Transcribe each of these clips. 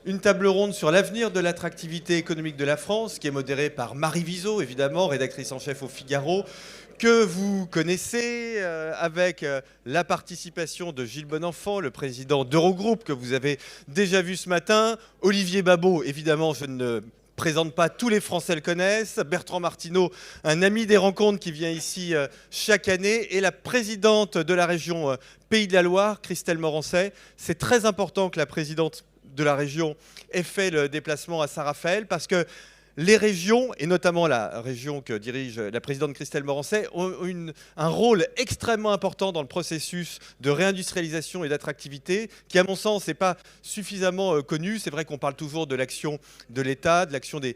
Une table ronde sur l'avenir de l'attractivité économique de la France, qui est modérée par Marie Viseau, évidemment, rédactrice en chef au Figaro, que vous connaissez, avec la participation de Gilles Bonenfant, le président d'Eurogroupe, que vous avez déjà vu ce matin. Olivier Babot, évidemment, je ne présente pas, tous les Français le connaissent. Bertrand Martineau, un ami des rencontres qui vient ici chaque année. Et la présidente de la région Pays de la Loire, Christelle Morancet. C'est très important que la présidente de la région ait fait le déplacement à Saint-Raphaël parce que les régions, et notamment la région que dirige la présidente Christelle Morancet, ont un rôle extrêmement important dans le processus de réindustrialisation et d'attractivité, qui, à mon sens, n'est pas suffisamment connu. C'est vrai qu'on parle toujours de l'action de l'État, de l'action des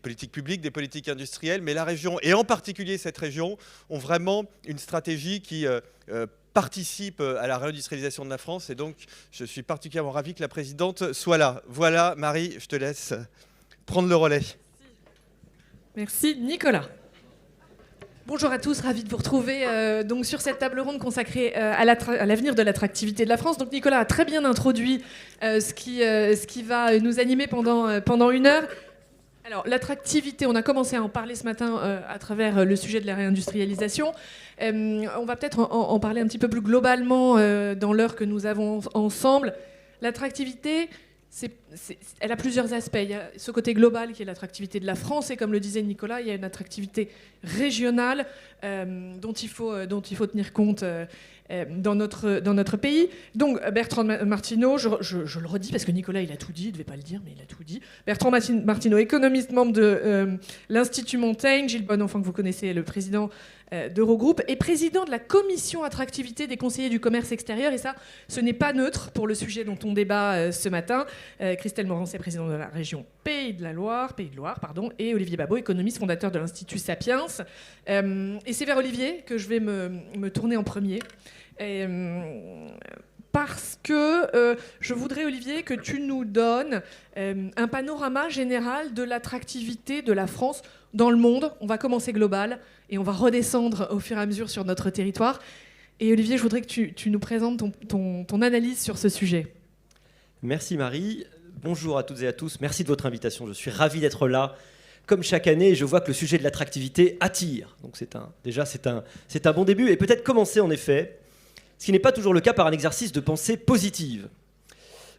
politiques publiques, des politiques industrielles, mais la région, et en particulier cette région, ont vraiment une stratégie qui participe à la réindustrialisation de la France. Et donc, je suis particulièrement ravi que la présidente soit là. Voilà, Marie, je te laisse prendre le relais. Merci Nicolas. Bonjour à tous, ravi de vous retrouver donc sur cette table ronde consacrée à l'avenir de l'attractivité de la France. Donc Nicolas a très bien introduit ce qui va nous animer pendant une heure. Alors l'attractivité, on a commencé à en parler ce matin à travers le sujet de la réindustrialisation. On va peut-être en parler un petit peu plus globalement dans l'heure que nous avons ensemble. L'attractivité, elle a plusieurs aspects. Il y a ce côté global qui est l'attractivité de la France, et comme le disait Nicolas, il y a une attractivité régionale dont il faut tenir compte dans notre pays. Donc Bertrand Martineau, je le redis parce que Nicolas il a tout dit, il ne devait pas le dire mais il a tout dit. Bertrand Martineau, économiste, membre de l'Institut Montaigne. Gilles Bonenfant, que vous connaissez, le président d'Eurogroupe, et président de la commission attractivité des conseillers du commerce extérieur. Et ça, ce n'est pas neutre pour le sujet dont on débat ce matin. Christelle Morancet, présidente de la région Pays de Loire, et Olivier Babot, économiste, fondateur de l'Institut Sapiens. Et c'est vers Olivier que je vais me tourner en premier. Parce que je voudrais, Olivier, que tu nous donnes un panorama général de l'attractivité de la France dans le monde. On va commencer global et on va redescendre au fur et à mesure sur notre territoire. Et Olivier, je voudrais que tu nous présentes ton analyse sur ce sujet. Merci Marie. Bonjour à toutes et à tous. Merci de votre invitation. Je suis ravi d'être là. Comme chaque année, je vois que le sujet de l'attractivité attire. Donc c'est un bon début. Et peut-être commencer en effet, ce qui n'est pas toujours le cas, par un exercice de pensée positive.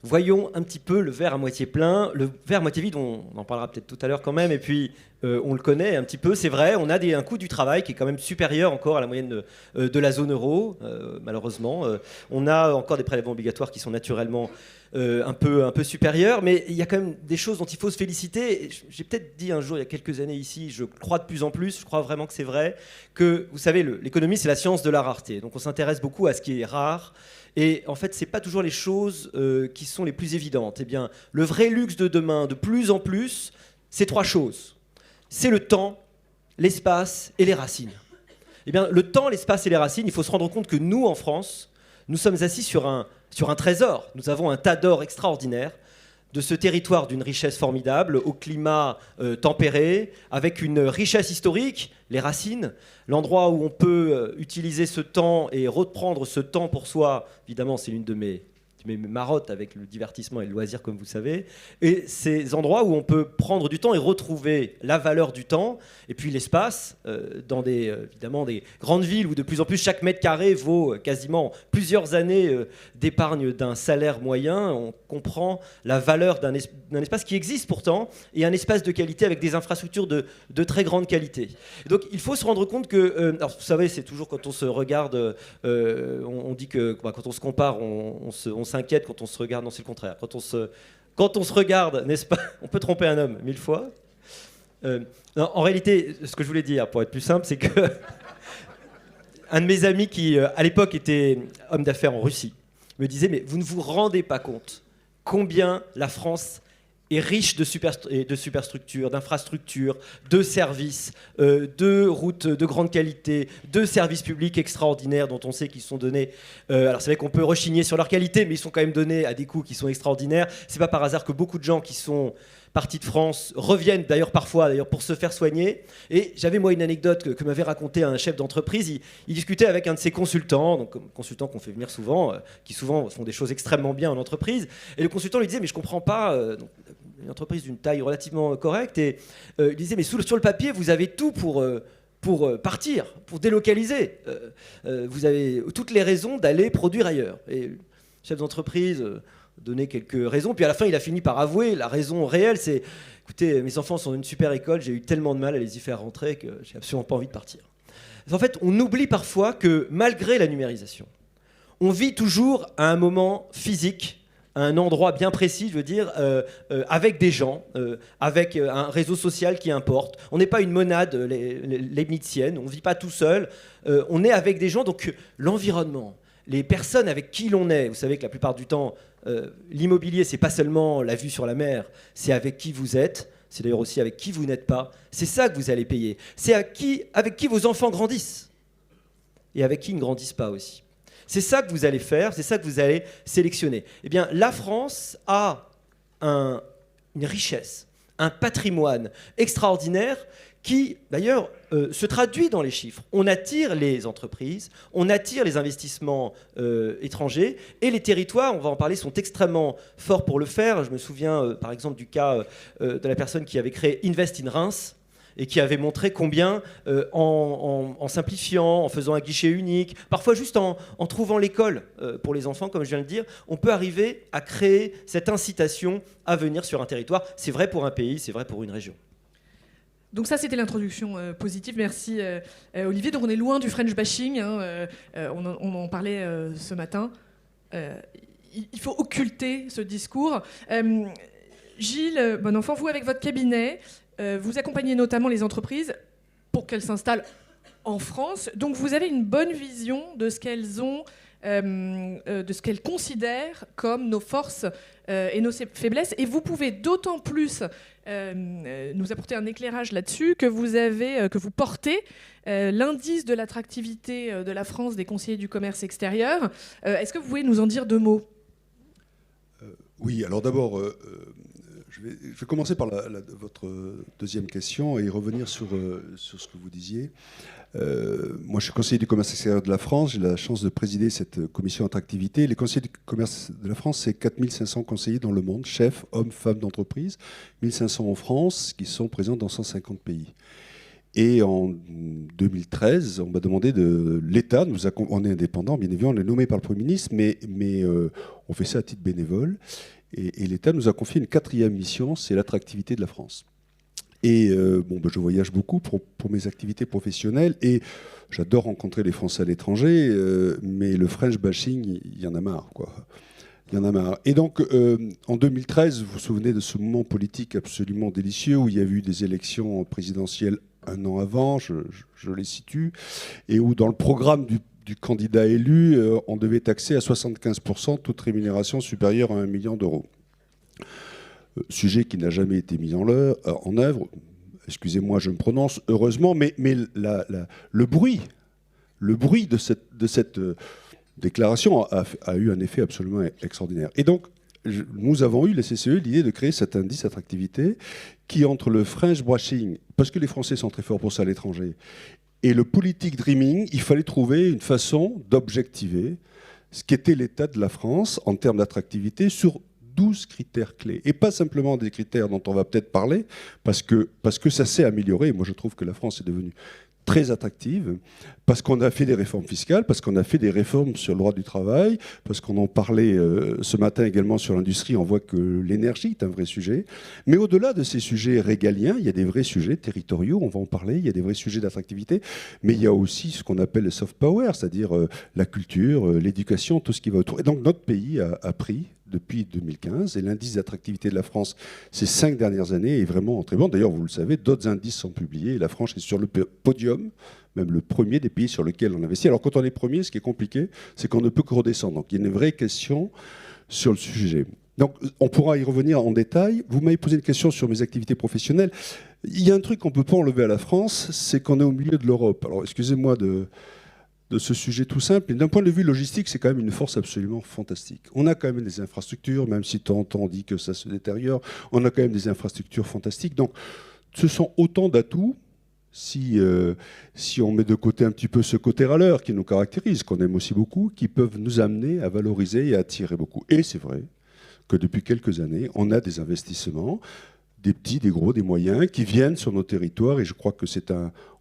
Voyons un petit peu le verre à moitié plein. Le verre à moitié vide, on en parlera peut-être tout à l'heure quand même. Et puis, on le connaît un petit peu, c'est vrai. On a un coût du travail qui est quand même supérieur encore à la moyenne de la zone euro, malheureusement. On a encore des prélèvements obligatoires qui sont naturellement un peu supérieurs. Mais il y a quand même des choses dont il faut se féliciter. J'ai peut-être dit un jour, il y a quelques années ici, je crois de plus en plus, je crois vraiment que c'est vrai, que, vous savez, l'économie, c'est la science de la rareté. Donc on s'intéresse beaucoup à ce qui est rare. Et en fait, ce n'est pas toujours les choses qui sont les plus évidentes. Eh bien, le vrai luxe de demain, de plus en plus, c'est 3 choses. C'est le temps, l'espace et les racines. Eh bien, le temps, l'espace et les racines, il faut se rendre compte que nous, en France, nous sommes assis sur un trésor. Nous avons un tas d'or extraordinaire, de ce territoire d'une richesse formidable, au climat tempéré, avec une richesse historique, les racines, l'endroit où on peut utiliser ce temps et reprendre ce temps pour soi. Évidemment, c'est l'une de mes marottes avec le divertissement et le loisir, comme vous savez. Et ces endroits où on peut prendre du temps et retrouver la valeur du temps. Et puis l'espace, dans évidemment des grandes villes où de plus en plus chaque mètre carré vaut quasiment plusieurs années d'épargne d'un salaire moyen. On comprend la valeur d'un espace qui existe pourtant, et un espace de qualité avec des infrastructures de très grande qualité. Et donc il faut se rendre compte que, alors, vous savez, c'est toujours quand on se regarde, on dit que quand on se compare, on s'inquiète. Quand on se regarde, non, c'est le contraire. Quand on se regarde, n'est-ce pas, on peut tromper un homme 1000 fois. Non, en réalité, ce que je voulais dire, pour être plus simple, c'est que un de mes amis qui, à l'époque, était homme d'affaires en Russie, me disait, mais vous ne vous rendez pas compte combien la France est riche de superstructures, d'infrastructures, de services, de routes de grande qualité, de services publics extraordinaires dont on sait qu'ils sont donnés. Alors c'est vrai qu'on peut rechigner sur leur qualité, mais ils sont quand même donnés à des coûts qui sont extraordinaires. C'est pas par hasard que beaucoup de gens qui sont partis de France reviennent d'ailleurs parfois pour se faire soigner. Et j'avais moi une anecdote que m'avait raconté un chef d'entreprise. Il discutait avec un de ses consultants, donc consultants qu'on fait venir souvent, qui souvent font des choses extrêmement bien en entreprise. Et le consultant lui disait mais je comprends pas. Une entreprise d'une taille relativement correcte, et il disait mais sur le papier vous avez tout pour partir, pour délocaliser. Vous avez toutes les raisons d'aller produire ailleurs. Et le chef d'entreprise donnait quelques raisons, puis à la fin il a fini par avouer la raison réelle, c'est écoutez, mes enfants sont dans une super école, j'ai eu tellement de mal à les y faire rentrer que j'ai absolument pas envie de partir. En fait, on oublie parfois que malgré la numérisation, on vit toujours à un moment physique, à un endroit bien précis, je veux dire, avec des gens, avec un réseau social qui importe. On n'est pas une monade leibnizienne, on ne vit pas tout seul, on est avec des gens, donc l'environnement, les personnes avec qui l'on est, vous savez que la plupart du temps, l'immobilier, c'est pas seulement la vue sur la mer, c'est avec qui vous êtes, c'est d'ailleurs aussi avec qui vous n'êtes pas, c'est ça que vous allez payer, c'est avec qui vos enfants grandissent, et avec qui ils ne grandissent pas aussi. C'est ça que vous allez faire, c'est ça que vous allez sélectionner. Eh bien, la France a une richesse, un patrimoine extraordinaire qui, d'ailleurs, se traduit dans les chiffres. On attire les entreprises, on attire les investissements étrangers, et les territoires, on va en parler, sont extrêmement forts pour le faire. Je me souviens, par exemple, du cas de la personne qui avait créé Invest in Reims, et qui avait montré combien, en simplifiant, en faisant un guichet unique, parfois juste en trouvant l'école pour les enfants, comme je viens de le dire, on peut arriver à créer cette incitation à venir sur un territoire. C'est vrai pour un pays, c'est vrai pour une région. Donc ça, c'était l'introduction positive. Merci Olivier. Donc on est loin du French bashing. On en parlait ce matin. Il faut occulter ce discours. Gilles Bonenfant, vous, avec votre cabinet, vous accompagnez notamment les entreprises pour qu'elles s'installent en France. Donc vous avez une bonne vision de ce qu'elles ont, de ce qu'elles considèrent comme nos forces et nos faiblesses. Et vous pouvez d'autant plus nous apporter un éclairage là-dessus que vous portez l'indice de l'attractivité de la France des conseillers du commerce extérieur. Est-ce que vous pouvez nous en dire deux mots ? Oui, alors d'abord, je vais commencer par votre deuxième question et revenir sur ce que vous disiez. Moi, je suis conseiller du commerce extérieur de la France. J'ai la chance de présider cette commission attractivité. Les conseillers du commerce de la France, c'est 4500 conseillers dans le monde, chefs, hommes, femmes d'entreprise, 1500 en France, qui sont présents dans 150 pays. Et en 2013, on m'a demandé de l'État, on est indépendant, bien évidemment, on est nommé par le Premier ministre, mais on fait ça à titre bénévole. Et l'État nous a confié une 4e mission, c'est l'attractivité de la France. Et je voyage beaucoup pour mes activités professionnelles et j'adore rencontrer les Français à l'étranger, mais le French bashing, il y en a marre, quoi. Il y en a marre. Et donc, en 2013, vous vous souvenez de ce moment politique absolument délicieux où il y a eu des élections présidentielles un an avant, je les situe, et où dans le programme du candidat élu, on devait taxer à 75% toute rémunération supérieure à 1 million d'euros. Sujet qui n'a jamais été mis en œuvre. Excusez-moi, je me prononce heureusement, mais le bruit de cette déclaration a eu un effet absolument extraordinaire. Et donc, nous avons eu, les CCE, l'idée de créer cet indice attractivité qui, entre le French bashing, parce que les Français sont très forts pour ça à l'étranger, et le politic dreaming, il fallait trouver une façon d'objectiver ce qu'était l'état de la France en termes d'attractivité sur 12 critères clés. Et pas simplement des critères dont on va peut-être parler, parce que ça s'est amélioré. Moi, je trouve que la France est devenue très attractive, parce qu'on a fait des réformes fiscales, parce qu'on a fait des réformes sur le droit du travail, parce qu'on en parlait ce matin également sur l'industrie, on voit que l'énergie est un vrai sujet. Mais au-delà de ces sujets régaliens, il y a des vrais sujets territoriaux, on va en parler, il y a des vrais sujets d'attractivité, mais il y a aussi ce qu'on appelle le soft power, c'est-à-dire la culture, l'éducation, tout ce qui va autour. Et donc notre pays a pris depuis 2015, et l'indice d'attractivité de la France ces 5 dernières années est vraiment très bon. D'ailleurs, vous le savez, d'autres indices sont publiés, et la France est sur le podium, même le premier des pays sur lequel on investit. Alors quand on est premier, ce qui est compliqué, c'est qu'on ne peut que redescendre. Donc il y a une vraie question sur le sujet. Donc on pourra y revenir en détail. Vous m'avez posé une question sur mes activités professionnelles. Il y a un truc qu'on ne peut pas enlever à la France, c'est qu'on est au milieu de l'Europe. Alors excusez-moi de de ce sujet tout simple. Et d'un point de vue logistique, c'est quand même une force absolument fantastique. On a quand même des infrastructures, même si de temps en temps on dit que ça se détériore, on a quand même des infrastructures fantastiques. Donc ce sont autant d'atouts. Si on met de côté un petit peu ce côté râleur qui nous caractérise, qu'on aime aussi beaucoup, qui peuvent nous amener à valoriser et à attirer beaucoup. Et c'est vrai que depuis quelques années, on a des investissements, des petits, des gros, des moyens, qui viennent sur nos territoires, et je crois que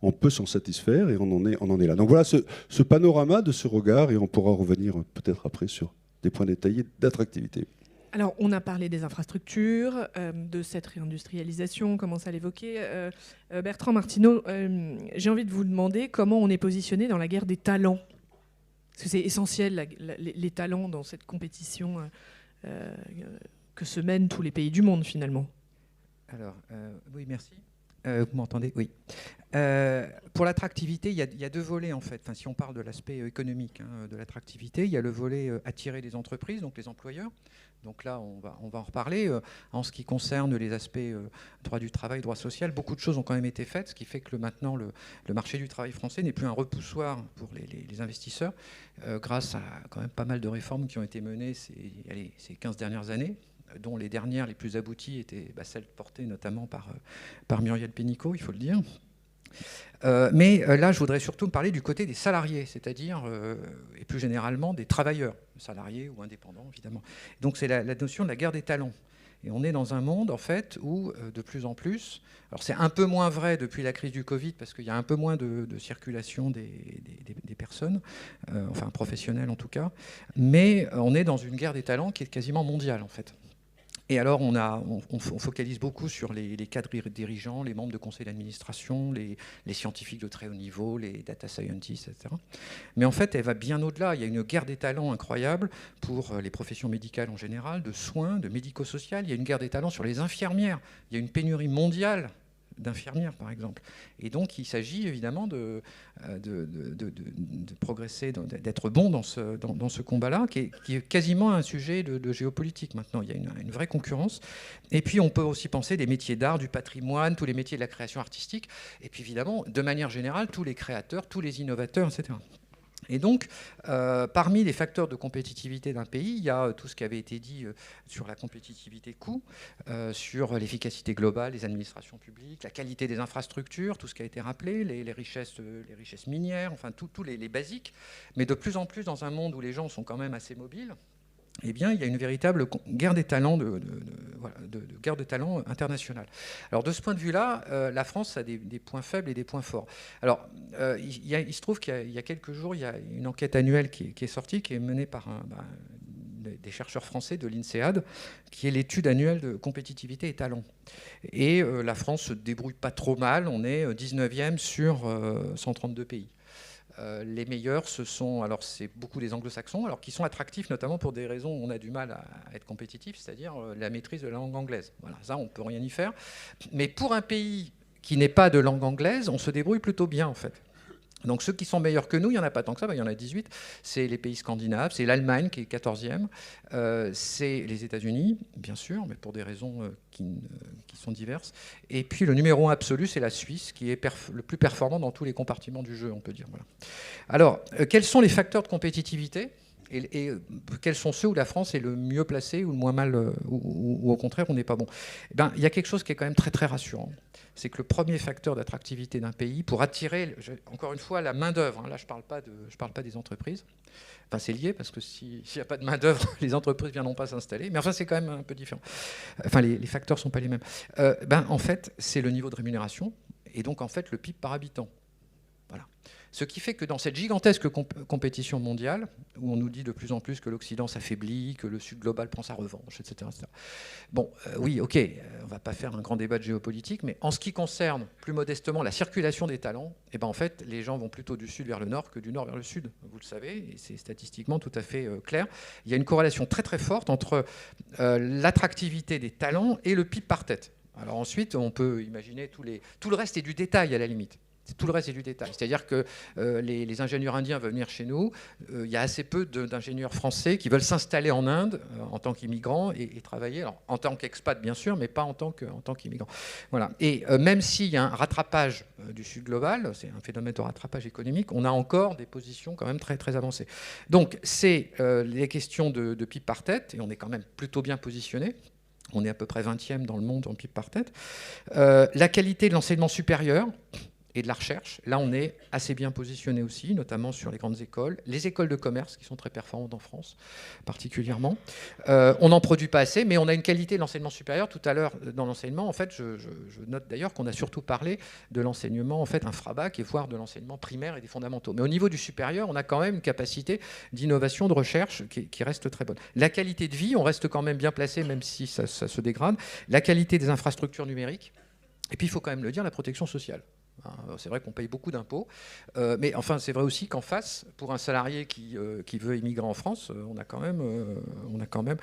on peut s'en satisfaire, et on en est là. Donc voilà ce panorama de ce regard, et on pourra revenir peut-être après sur des points détaillés d'attractivité. Alors, on a parlé des infrastructures, de cette réindustrialisation, on commence à l'évoquer. Bertrand Martineau, j'ai envie de vous demander comment on est positionné dans la guerre des talents. Parce que c'est essentiel, les talents, dans cette compétition que se mènent tous les pays du monde, finalement. Alors, oui, merci. Vous m'entendez? Oui. Pour l'attractivité, il y a deux volets, en fait. Enfin, si on parle de l'aspect économique de l'attractivité, il y a le volet attirer les entreprises, donc les employeurs. Donc là, on va en reparler. En ce qui concerne les aspects droit du travail, droit social, beaucoup de choses ont quand même été faites, ce qui fait que maintenant, le marché du travail français n'est plus un repoussoir pour les investisseurs, grâce à quand même pas mal de réformes qui ont été menées ces 15 dernières années, dont les dernières, les plus abouties, étaient celles portées notamment par Muriel Pénicaud, il faut le dire. Mais là, je voudrais surtout me parler du côté des salariés, c'est-à-dire, et plus généralement, des travailleurs, salariés ou indépendants, évidemment. Donc c'est la notion de la guerre des talents. Et on est dans un monde, en fait, où de plus en plus... Alors c'est un peu moins vrai depuis la crise du Covid, parce qu'il y a un peu moins de circulation des personnes, enfin professionnelles en tout cas, mais on est dans une guerre des talents qui est quasiment mondiale, en fait. Et alors, on focalise beaucoup sur les cadres dirigeants, les membres de conseil d'administration, les scientifiques de très haut niveau, les data scientists, etc. Mais en fait, elle va bien au-delà. Il y a une guerre des talents incroyable pour les professions médicales en général, de soins, de médico-social. Il y a une guerre des talents sur les infirmières. Il y a une pénurie mondiale d'infirmières, par exemple. Et donc, il s'agit évidemment de progresser, d'être bon dans ce combat-là, qui est quasiment un sujet de géopolitique maintenant. Il y a une vraie concurrence. Et puis, on peut aussi penser des métiers d'art, du patrimoine, tous les métiers de la création artistique, et puis évidemment, de manière générale, tous les créateurs, tous les innovateurs, etc. Et donc, parmi les facteurs de compétitivité d'un pays, il y a tout ce qui avait été dit sur la compétitivité coût, sur l'efficacité globale des administrations publiques, la qualité des infrastructures, tout ce qui a été rappelé, les richesses minières, enfin tous les basiques. Mais de plus en plus, dans un monde où les gens sont quand même assez mobiles, eh bien, il y a une véritable guerre des talents, guerre de talents internationale. Alors, de ce point de vue-là, la France a des points faibles et des points forts. Alors, il se trouve qu'il y a quelques jours, il y a une enquête annuelle qui est sortie, qui est menée par des chercheurs français de l'INSEAD, qui est l'étude annuelle de compétitivité et talents. Et la France se débrouille pas trop mal, on est 19e sur 132 pays. Les meilleurs, c'est beaucoup des anglo-saxons, alors qui sont attractifs notamment pour des raisons où on a du mal à être compétitif, c'est-à-dire la maîtrise de la langue anglaise. Voilà, ça, on ne peut rien y faire. Mais pour un pays qui n'est pas de langue anglaise, on se débrouille plutôt bien, en fait. Donc ceux qui sont meilleurs que nous, il n'y en a pas tant que ça, il y en a 18. C'est les pays scandinaves, c'est l'Allemagne qui est 14e, c'est les États-Unis, bien sûr, mais pour des raisons qui sont diverses. Et puis le numéro 1 absolu, c'est la Suisse, qui est le plus performant dans tous les compartiments du jeu, on peut dire. Voilà. Alors, quels sont les facteurs de compétitivité ? Et quels sont ceux où la France est le mieux placée ou le moins mal, ou au contraire, on n'est pas bon? Il y a quelque chose qui est quand même très, très rassurant. C'est que le premier facteur d'attractivité d'un pays, pour attirer, encore une fois, la main-d'œuvre, là je ne parle pas des entreprises, enfin c'est lié parce que s'il n'y a pas de main-d'œuvre, les entreprises ne viendront pas s'installer, mais enfin c'est quand même un peu différent. Enfin, les facteurs ne sont pas les mêmes. En fait, c'est le niveau de rémunération et donc en fait le PIB par habitant. Voilà. Ce qui fait que dans cette gigantesque compétition mondiale, où on nous dit de plus en plus que l'Occident s'affaiblit, que le Sud global prend sa revanche, etc. Bon, oui, ok, on ne va pas faire un grand débat de géopolitique, mais en ce qui concerne plus modestement la circulation des talents, en fait, les gens vont plutôt du Sud vers le Nord que du Nord vers le Sud, vous le savez, et c'est statistiquement tout à fait clair. Il y a une corrélation très très forte entre l'attractivité des talents et le PIB par tête. Alors ensuite, on peut imaginer tout le reste est du détail à la limite. Tout le reste est du détail. C'est-à-dire que les ingénieurs indiens veulent venir chez nous. Il y a assez peu d'ingénieurs français qui veulent s'installer en Inde en tant qu'immigrants et travailler, alors, en tant qu'expat bien sûr, mais pas en tant qu'immigrants. Voilà. Et même s'il y a un rattrapage du Sud global, c'est un phénomène de rattrapage économique, on a encore des positions quand même très, très avancées. Donc c'est les questions de PIB par tête, et on est quand même plutôt bien positionné. On est à peu près 20e dans le monde en PIB par tête. La qualité de l'enseignement supérieur et de la recherche, là on est assez bien positionné aussi, notamment sur les grandes écoles, les écoles de commerce qui sont très performantes en France particulièrement. On n'en produit pas assez, mais on a une qualité de l'enseignement supérieur. Tout à l'heure dans l'enseignement, en fait, je note d'ailleurs qu'on a surtout parlé de l'enseignement en fait infra-bac et voire de l'enseignement primaire et des fondamentaux. Mais au niveau du supérieur, on a quand même une capacité d'innovation, de recherche qui reste très bonne. La qualité de vie, on reste quand même bien placé, même si ça se dégrade. La qualité des infrastructures numériques. Et puis il faut quand même le dire, la protection sociale. C'est vrai qu'on paye beaucoup d'impôts, mais enfin c'est vrai aussi qu'en face, pour un salarié qui veut immigrer en France, on a quand même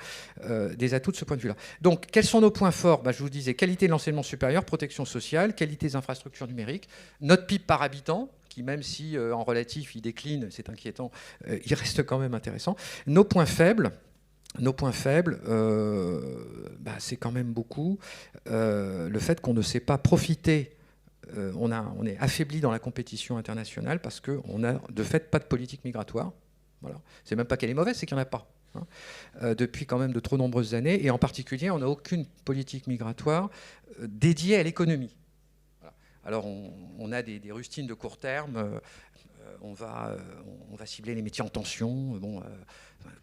des atouts de ce point de vue-là. Donc quels sont nos points forts ? Je vous disais, qualité de l'enseignement supérieur, protection sociale, qualité des infrastructures numériques, notre PIB par habitant, qui même si en relatif il décline, c'est inquiétant, il reste quand même intéressant. Nos points faibles, c'est quand même beaucoup le fait qu'on ne sait pas profiter. On est affaibli dans la compétition internationale parce qu'on n'a de fait pas de politique migratoire. Voilà. C'est même pas qu'elle est mauvaise, c'est qu'il n'y en a pas. Depuis quand même de trop nombreuses années. Et en particulier, on n'a aucune politique migratoire dédiée à l'économie. Voilà. Alors on a des rustines de court terme. On va cibler les métiers en tension.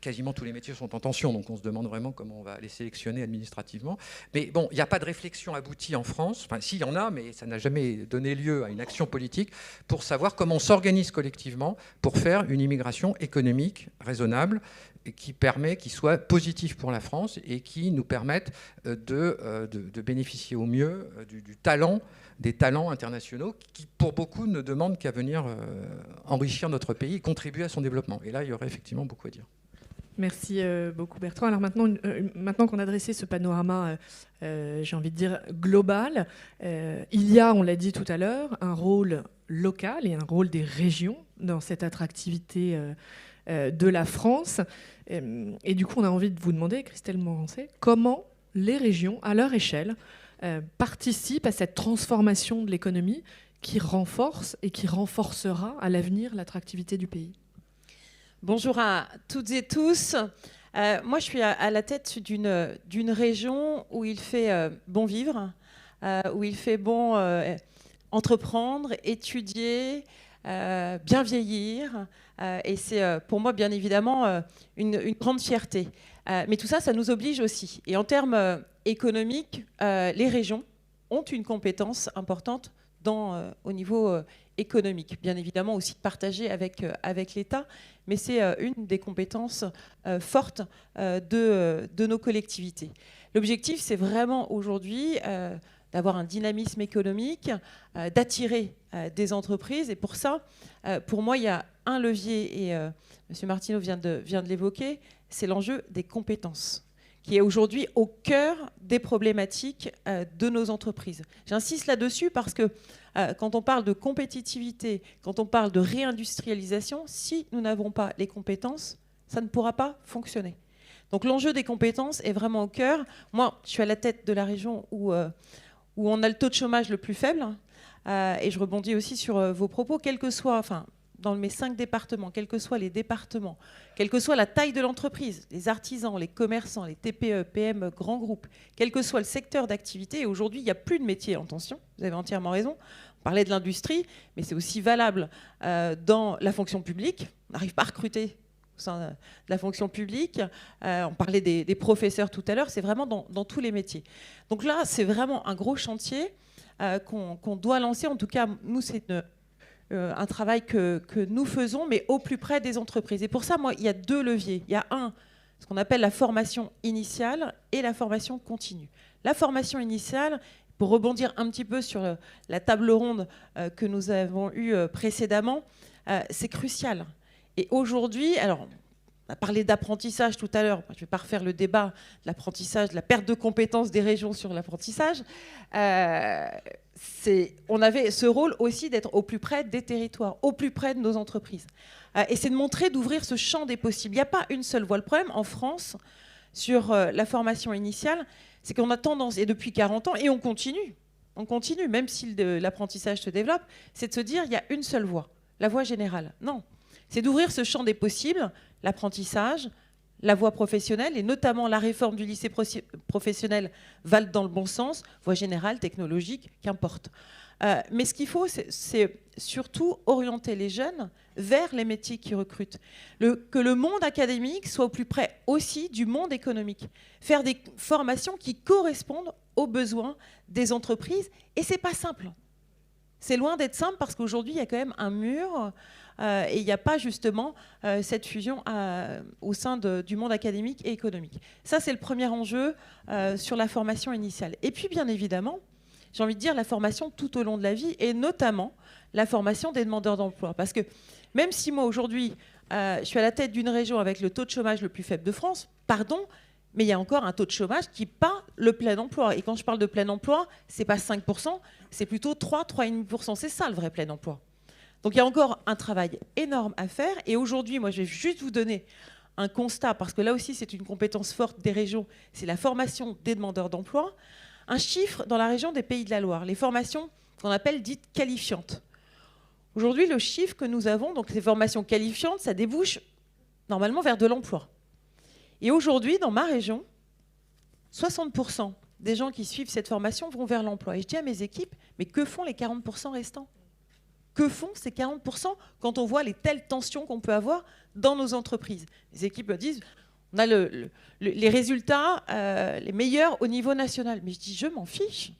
Quasiment tous les métiers sont en tension, donc on se demande vraiment comment on va les sélectionner administrativement. Mais bon, il n'y a pas de réflexion aboutie en France. Enfin, si, il y en a, mais ça n'a jamais donné lieu à une action politique pour savoir comment on s'organise collectivement pour faire une immigration économique raisonnable et qui soit positive pour la France et qui nous permette de bénéficier au mieux des talents internationaux qui, pour beaucoup, ne demandent qu'à venir enrichir notre pays et contribuer à son développement. Et là, il y aurait effectivement beaucoup à dire. Merci beaucoup Bertrand. Alors maintenant qu'on a dressé ce panorama, j'ai envie de dire global, il y a, on l'a dit tout à l'heure, un rôle local et un rôle des régions dans cette attractivité de la France. Et du coup, on a envie de vous demander, Christelle Morancé, comment les régions, à leur échelle, participent à cette transformation de l'économie qui renforce et qui renforcera à l'avenir l'attractivité du pays. Bonjour à toutes et tous. Moi, je suis à la tête d'une région où il fait bon vivre, où il fait bon entreprendre, étudier, bien vieillir. Et c'est pour moi, bien évidemment, une grande fierté. Mais tout ça, ça nous oblige aussi. Et en termes économiques, les régions ont une compétence importante au niveau économique, bien évidemment aussi partagée avec l'État, mais c'est une des compétences fortes de nos collectivités. L'objectif, c'est vraiment aujourd'hui d'avoir un dynamisme économique, d'attirer des entreprises. Et pour ça, pour moi, il y a un levier, et M. Martineau vient de l'évoquer, c'est l'enjeu des compétences, qui est aujourd'hui au cœur des problématiques de nos entreprises. J'insiste là-dessus parce que quand on parle de compétitivité, quand on parle de réindustrialisation, si nous n'avons pas les compétences, ça ne pourra pas fonctionner. Donc l'enjeu des compétences est vraiment au cœur. Moi, je suis à la tête de la région où on a le taux de chômage le plus faible, et je rebondis aussi sur vos propos, quel que soit... dans mes 5 départements, quels que soient les départements, quelle que soit la taille de l'entreprise, les artisans, les commerçants, les TPE, PME, grands groupes, quel que soit le secteur d'activité, et aujourd'hui, il n'y a plus de métier en tension, vous avez entièrement raison. On parlait de l'industrie, mais c'est aussi valable dans la fonction publique. On n'arrive pas à recruter au sein de la fonction publique. On parlait des professeurs tout à l'heure, c'est vraiment dans tous les métiers. Donc là, c'est vraiment un gros chantier qu'on doit lancer. En tout cas, nous, c'est un travail que nous faisons, mais au plus près des entreprises. Et pour ça, moi, il y a 2 leviers. Il y a ce qu'on appelle la formation initiale et la formation continue. La formation initiale, pour rebondir un petit peu sur la table ronde que nous avons eue précédemment, c'est crucial. Et aujourd'hui, alors, on a parlé d'apprentissage tout à l'heure. Je ne vais pas refaire le débat de l'apprentissage, de la perte de compétences des régions sur l'apprentissage. on avait ce rôle aussi d'être au plus près des territoires, au plus près de nos entreprises. Et c'est de montrer, d'ouvrir ce champ des possibles. Il n'y a pas une seule voie. Le problème en France, sur la formation initiale, c'est qu'on a tendance, et depuis 40 ans, et on continue, même si l'apprentissage se développe, c'est de se dire il y a une seule voie, la voie générale. Non, c'est d'ouvrir ce champ des possibles, l'apprentissage, la voie professionnelle, et notamment la réforme du lycée professionnel va dans le bon sens, voie générale, technologique, qu'importe. Mais ce qu'il faut, c'est surtout orienter les jeunes vers les métiers qui recrutent. Que le monde académique soit au plus près aussi du monde économique. Faire des formations qui correspondent aux besoins des entreprises. Et ce n'est pas simple. C'est loin d'être simple parce qu'aujourd'hui, il y a quand même un mur et il n'y a pas justement cette fusion au sein du monde académique et économique. Ça, c'est le premier enjeu sur la formation initiale. Et puis, bien évidemment, j'ai envie de dire la formation tout au long de la vie et notamment la formation des demandeurs d'emploi. Parce que même si moi, aujourd'hui, je suis à la tête d'une région avec le taux de chômage le plus faible de France, pardon, mais il y a encore un taux de chômage qui n'est pas le plein emploi. Et quand je parle de plein emploi, ce n'est pas 5%, c'est plutôt 3,5%. C'est ça le vrai plein emploi. Donc il y a encore un travail énorme à faire. Et aujourd'hui, moi, je vais juste vous donner un constat, parce que là aussi, c'est une compétence forte des régions, c'est la formation des demandeurs d'emploi. Un chiffre dans la région des Pays de la Loire, les formations qu'on appelle dites qualifiantes. Aujourd'hui, le chiffre que nous avons, donc ces formations qualifiantes, ça débouche normalement vers de l'emploi. Et aujourd'hui, dans ma région, 60% des gens qui suivent cette formation vont vers l'emploi. Et je dis à mes équipes, mais que font les 40% restants? Que font ces 40% quand on voit les telles tensions qu'on peut avoir dans nos entreprises? Les équipes me disent, on a les résultats les meilleurs au niveau national. Mais je dis, je m'en fiche.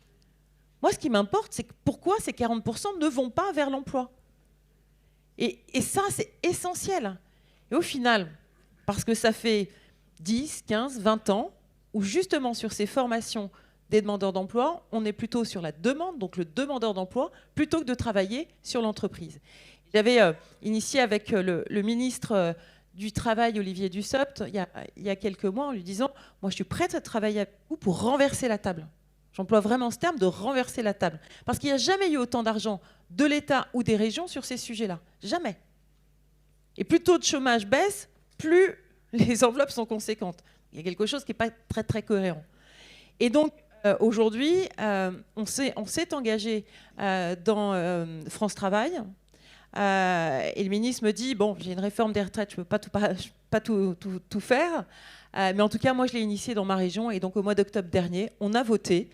Moi, ce qui m'importe, c'est pourquoi ces 40% ne vont pas vers l'emploi. Et ça, c'est essentiel. Et au final, parce que ça fait 10, 15, 20 ans, où justement sur ces formations des demandeurs d'emploi, on est plutôt sur la demande, donc le demandeur d'emploi, plutôt que de travailler sur l'entreprise. J'avais initié avec le ministre du Travail, Olivier Dussopt, il y a quelques mois, en lui disant « Moi, je suis prête à travailler avec vous pour renverser la table ». J'emploie vraiment ce terme de renverser la table. Parce qu'il n'y a jamais eu autant d'argent de l'État ou des régions sur ces sujets-là. Jamais. Et plus le taux de chômage baisse, plus les enveloppes sont conséquentes. Il y a quelque chose qui n'est pas très, très cohérent. Et donc, aujourd'hui, on s'est engagé dans France Travail. Et le ministre me dit, bon, j'ai une réforme des retraites, je ne peux pas tout faire. Mais en tout cas, moi, je l'ai initié dans ma région. Et donc, au mois d'octobre dernier, on a voté.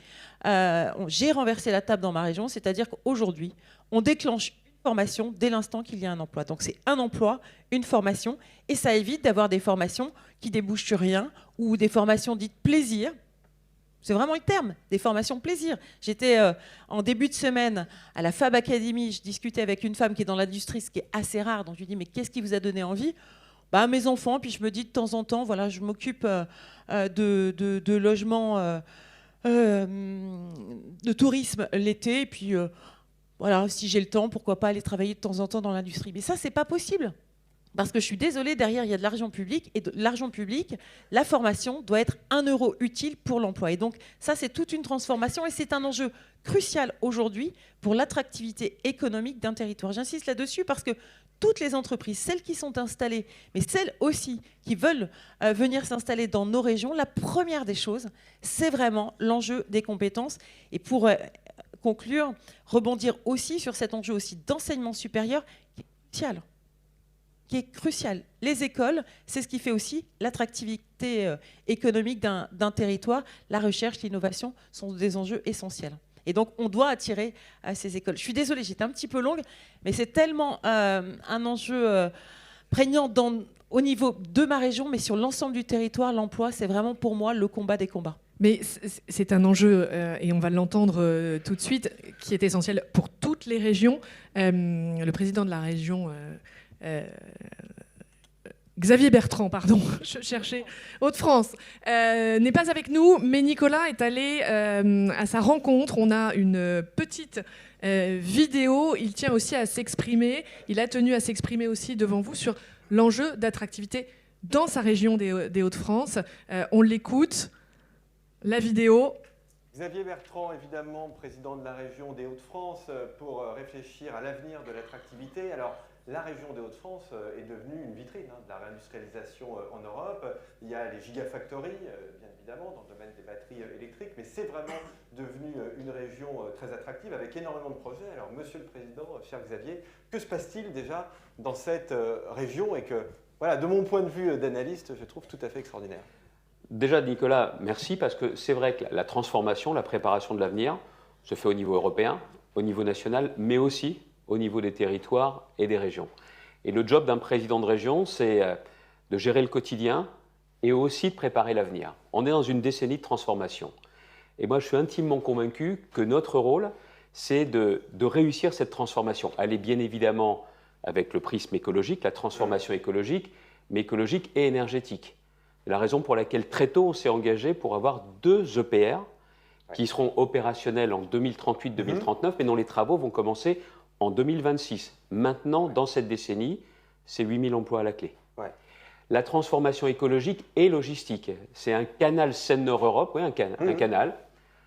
J'ai renversé la table dans ma région. C'est-à-dire qu'aujourd'hui, on déclenche une formation dès l'instant qu'il y a un emploi. Donc, c'est un emploi, une formation. Et ça évite d'avoir des formations qui débouchent sur rien ou des formations dites plaisir. C'est vraiment le terme, des formations plaisir. J'étais en début de semaine à la Fab Academy. Je discutais avec une femme qui est dans l'industrie, ce qui est assez rare. Donc, je lui dis, mais qu'est-ce qui vous a donné envie ? Bah, mes enfants, puis je me dis de temps en temps, voilà, je m'occupe de logements, de tourisme l'été, et puis voilà, si j'ai le temps, pourquoi pas aller travailler de temps en temps dans l'industrie. Mais ça, c'est pas possible. Parce que je suis désolée, derrière, il y a de l'argent public, et de l'argent public, la formation doit être 1 euro utile pour l'emploi. Et donc, ça, c'est toute une transformation, et c'est un enjeu crucial aujourd'hui pour l'attractivité économique d'un territoire. J'insiste là-dessus parce que toutes les entreprises, celles qui sont installées, mais celles aussi qui veulent venir s'installer dans nos régions, la première des choses, c'est vraiment l'enjeu des compétences. Et pour conclure, rebondir aussi sur cet enjeu aussi d'enseignement supérieur qui est crucial. Les écoles, c'est ce qui fait aussi l'attractivité économique d'un territoire. La recherche, l'innovation sont des enjeux essentiels. Et donc, on doit attirer ces écoles. Je suis désolée, j'étais un petit peu longue, mais c'est tellement un enjeu prégnant au niveau de ma région, mais sur l'ensemble du territoire, l'emploi, c'est vraiment pour moi le combat des combats. Mais c'est un enjeu, et on va l'entendre tout de suite, qui est essentiel pour toutes les régions. Le président de la région... Xavier Bertrand, pardon, je cherchais Hauts-de-France, n'est pas avec nous, mais Nicolas est allé à sa rencontre. On a une petite vidéo. Il tient aussi à s'exprimer. Il a tenu à s'exprimer aussi devant vous sur l'enjeu d'attractivité dans sa région des Hauts-de-France. On l'écoute. La vidéo, Xavier Bertrand, évidemment, président de la région des Hauts-de-France, pour réfléchir à l'avenir de l'attractivité. Alors, la région des Hauts-de-France est devenue une vitrine de la réindustrialisation en Europe. Il y a les gigafactories, bien évidemment, dans le domaine des batteries électriques, mais c'est vraiment devenu une région très attractive avec énormément de projets. Alors, Monsieur le Président, cher Xavier, que se passe-t-il déjà dans cette région et que, voilà, de mon point de vue d'analyste, je trouve tout à fait extraordinaire? Déjà, Nicolas, merci, parce que c'est vrai que la transformation, la préparation de l'avenir se fait au niveau européen, au niveau national, mais aussi au niveau des territoires et des régions. Et le job d'un président de région, c'est de gérer le quotidien et aussi de préparer l'avenir. On est dans une décennie de transformation. Et moi, je suis intimement convaincu que notre rôle, c'est de réussir cette transformation. Elle est bien évidemment avec le prisme écologique, la transformation écologique, mais écologique et énergétique. C'est la raison pour laquelle très tôt, on s'est engagé pour avoir 2 EPR qui seront opérationnels en 2038-2039, mais dont les travaux vont commencer en 2026. Maintenant, dans cette décennie, c'est 8000 emplois à la clé. Ouais. La transformation écologique et logistique, c'est un canal Seine-Nord-Europe, oui, un canal.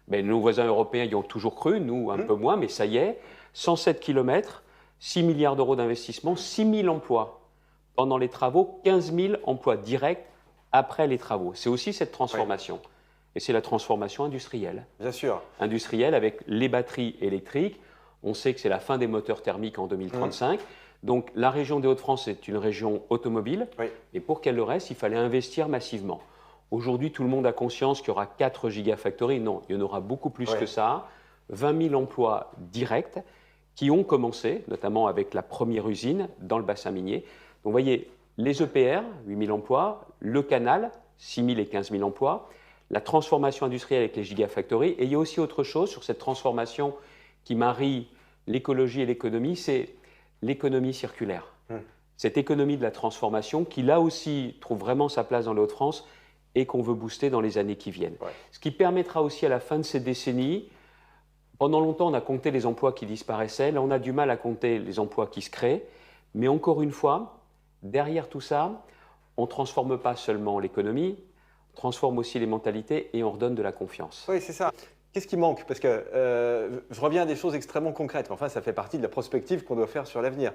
Ben, nos voisins européens y ont toujours cru, nous un peu moins, mais ça y est. 107 km, 6 milliards d'euros d'investissement, 6 000 emplois pendant les travaux, 15 000 emplois directs après les travaux. C'est aussi cette transformation. Et c'est la transformation industrielle. Bien sûr. Industrielle avec les batteries électriques. On sait que c'est la fin des moteurs thermiques en 2035. Donc la région des Hauts-de-France est une région automobile. Et pour qu'elle le reste, il fallait investir massivement. Aujourd'hui, tout le monde a conscience qu'il y aura 4 gigafactories. Non, il y en aura beaucoup plus que ça. 20 000 emplois directs qui ont commencé, notamment avec la première usine dans le bassin minier. Donc vous voyez, les EPR, 8 000 emplois, le canal, 6 000 et 15 000 emplois, la transformation industrielle avec les gigafactories. Et il y a aussi autre chose sur cette transformation qui marie l'écologie et l'économie, c'est l'économie circulaire. Cette économie de la transformation qui, là aussi, trouve vraiment sa place dans les Hauts-de-France et qu'on veut booster dans les années qui viennent. Ce qui permettra aussi à la fin de cette décennie, pendant longtemps, on a compté les emplois qui disparaissaient. Là, on a du mal à compter les emplois qui se créent. Mais encore une fois, derrière tout ça, on ne transforme pas seulement l'économie, on transforme aussi les mentalités et on redonne de la confiance. Oui, c'est ça. Qu'est-ce qui manque? Parce que je reviens à des choses extrêmement concrètes. Enfin, ça fait partie de la prospective qu'on doit faire sur l'avenir.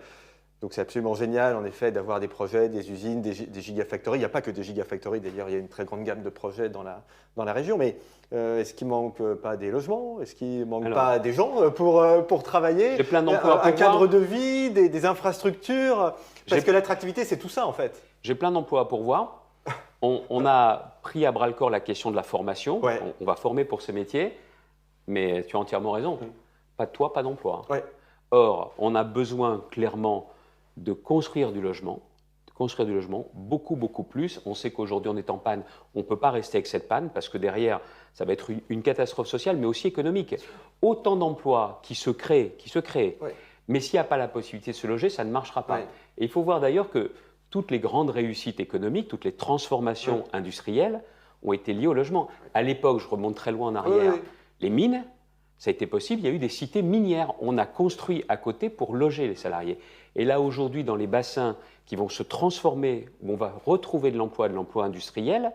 Donc c'est absolument génial, en effet, d'avoir des projets, des usines, des gigafactories. Il n'y a pas que des gigafactories, d'ailleurs, il y a une très grande gamme de projets dans la région. Mais est-ce qu'il ne manque pas des logements? Est-ce qu'il ne manque pas des gens pour travailler? J'ai plein d'emplois un cadre de vie, des infrastructures? Parce que l'attractivité, c'est tout ça, en fait. J'ai plein d'emplois à pourvoir. On a pris à bras-le-corps la question de la formation. On va former pour ces métiers. Mais tu as entièrement raison. Pas de toit, pas d'emploi. Or, on a besoin clairement de construire du logement, beaucoup, beaucoup plus. On sait qu'aujourd'hui, on est en panne. On ne peut pas rester avec cette panne parce que derrière, ça va être une catastrophe sociale, mais aussi économique. Autant d'emplois qui se créent, mais s'il n'y a pas la possibilité de se loger, ça ne marchera pas. Et il faut voir d'ailleurs que toutes les grandes réussites économiques, toutes les transformations industrielles ont été liées au logement. À l'époque, je remonte très loin en arrière, les mines, ça a été possible, il y a eu des cités minières. On a construit à côté pour loger les salariés. Et là, aujourd'hui, dans les bassins qui vont se transformer, où on va retrouver de l'emploi industriel,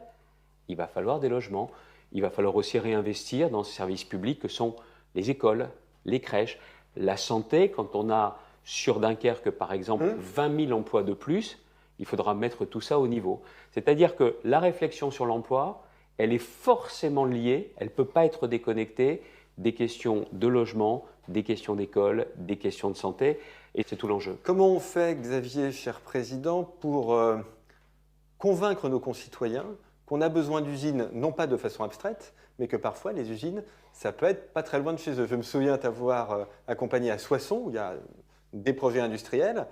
il va falloir des logements. Il va falloir aussi réinvestir dans ces services publics que sont les écoles, les crèches, la santé. Quand on a sur Dunkerque, par exemple, 20 000 emplois de plus, il faudra mettre tout ça au niveau. C'est-à-dire que la réflexion sur l'emploi, elle est forcément liée, elle ne peut pas être déconnectée des questions de logement, des questions d'école, des questions de santé, et c'est tout l'enjeu. Comment on fait, Xavier, cher Président, pour convaincre nos concitoyens qu'on a besoin d'usines, non pas de façon abstraite, mais que parfois les usines, ça peut être pas très loin de chez eux. Je me souviens t'avoir accompagné à Soissons, où il y a des projets industriels.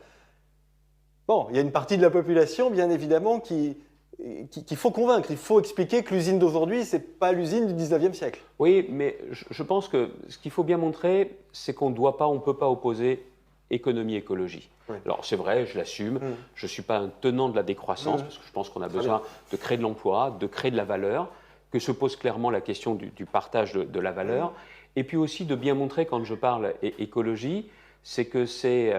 Bon, il y a une partie de la population, bien évidemment, qu'il faut convaincre. Il faut expliquer que l'usine d'aujourd'hui, ce n'est pas l'usine du 19e siècle. Oui, mais je pense que ce qu'il faut bien montrer, c'est qu'on ne doit pas, on ne peut pas opposer économie et écologie. Alors c'est vrai, je l'assume, je ne suis pas un tenant de la décroissance, parce que je pense qu'on a besoin de créer de l'emploi, de créer de la valeur, que se pose clairement la question du partage de la valeur, et puis aussi de bien montrer, quand je parle écologie, c'est que c'est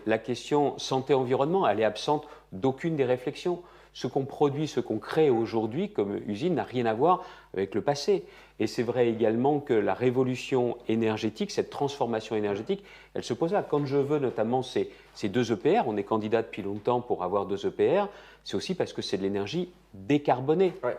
la question santé-environnement, elle est absente d'aucune des réflexions. ce qu'on produit, ce qu'on crée aujourd'hui comme usine n'a rien à voir avec le passé. Et c'est vrai également que la révolution énergétique, cette transformation énergétique, elle se pose là. Quand je veux notamment ces 2 EPR, on est candidat depuis longtemps pour avoir 2 EPR, c'est aussi parce que c'est de l'énergie décarbonée. Ouais.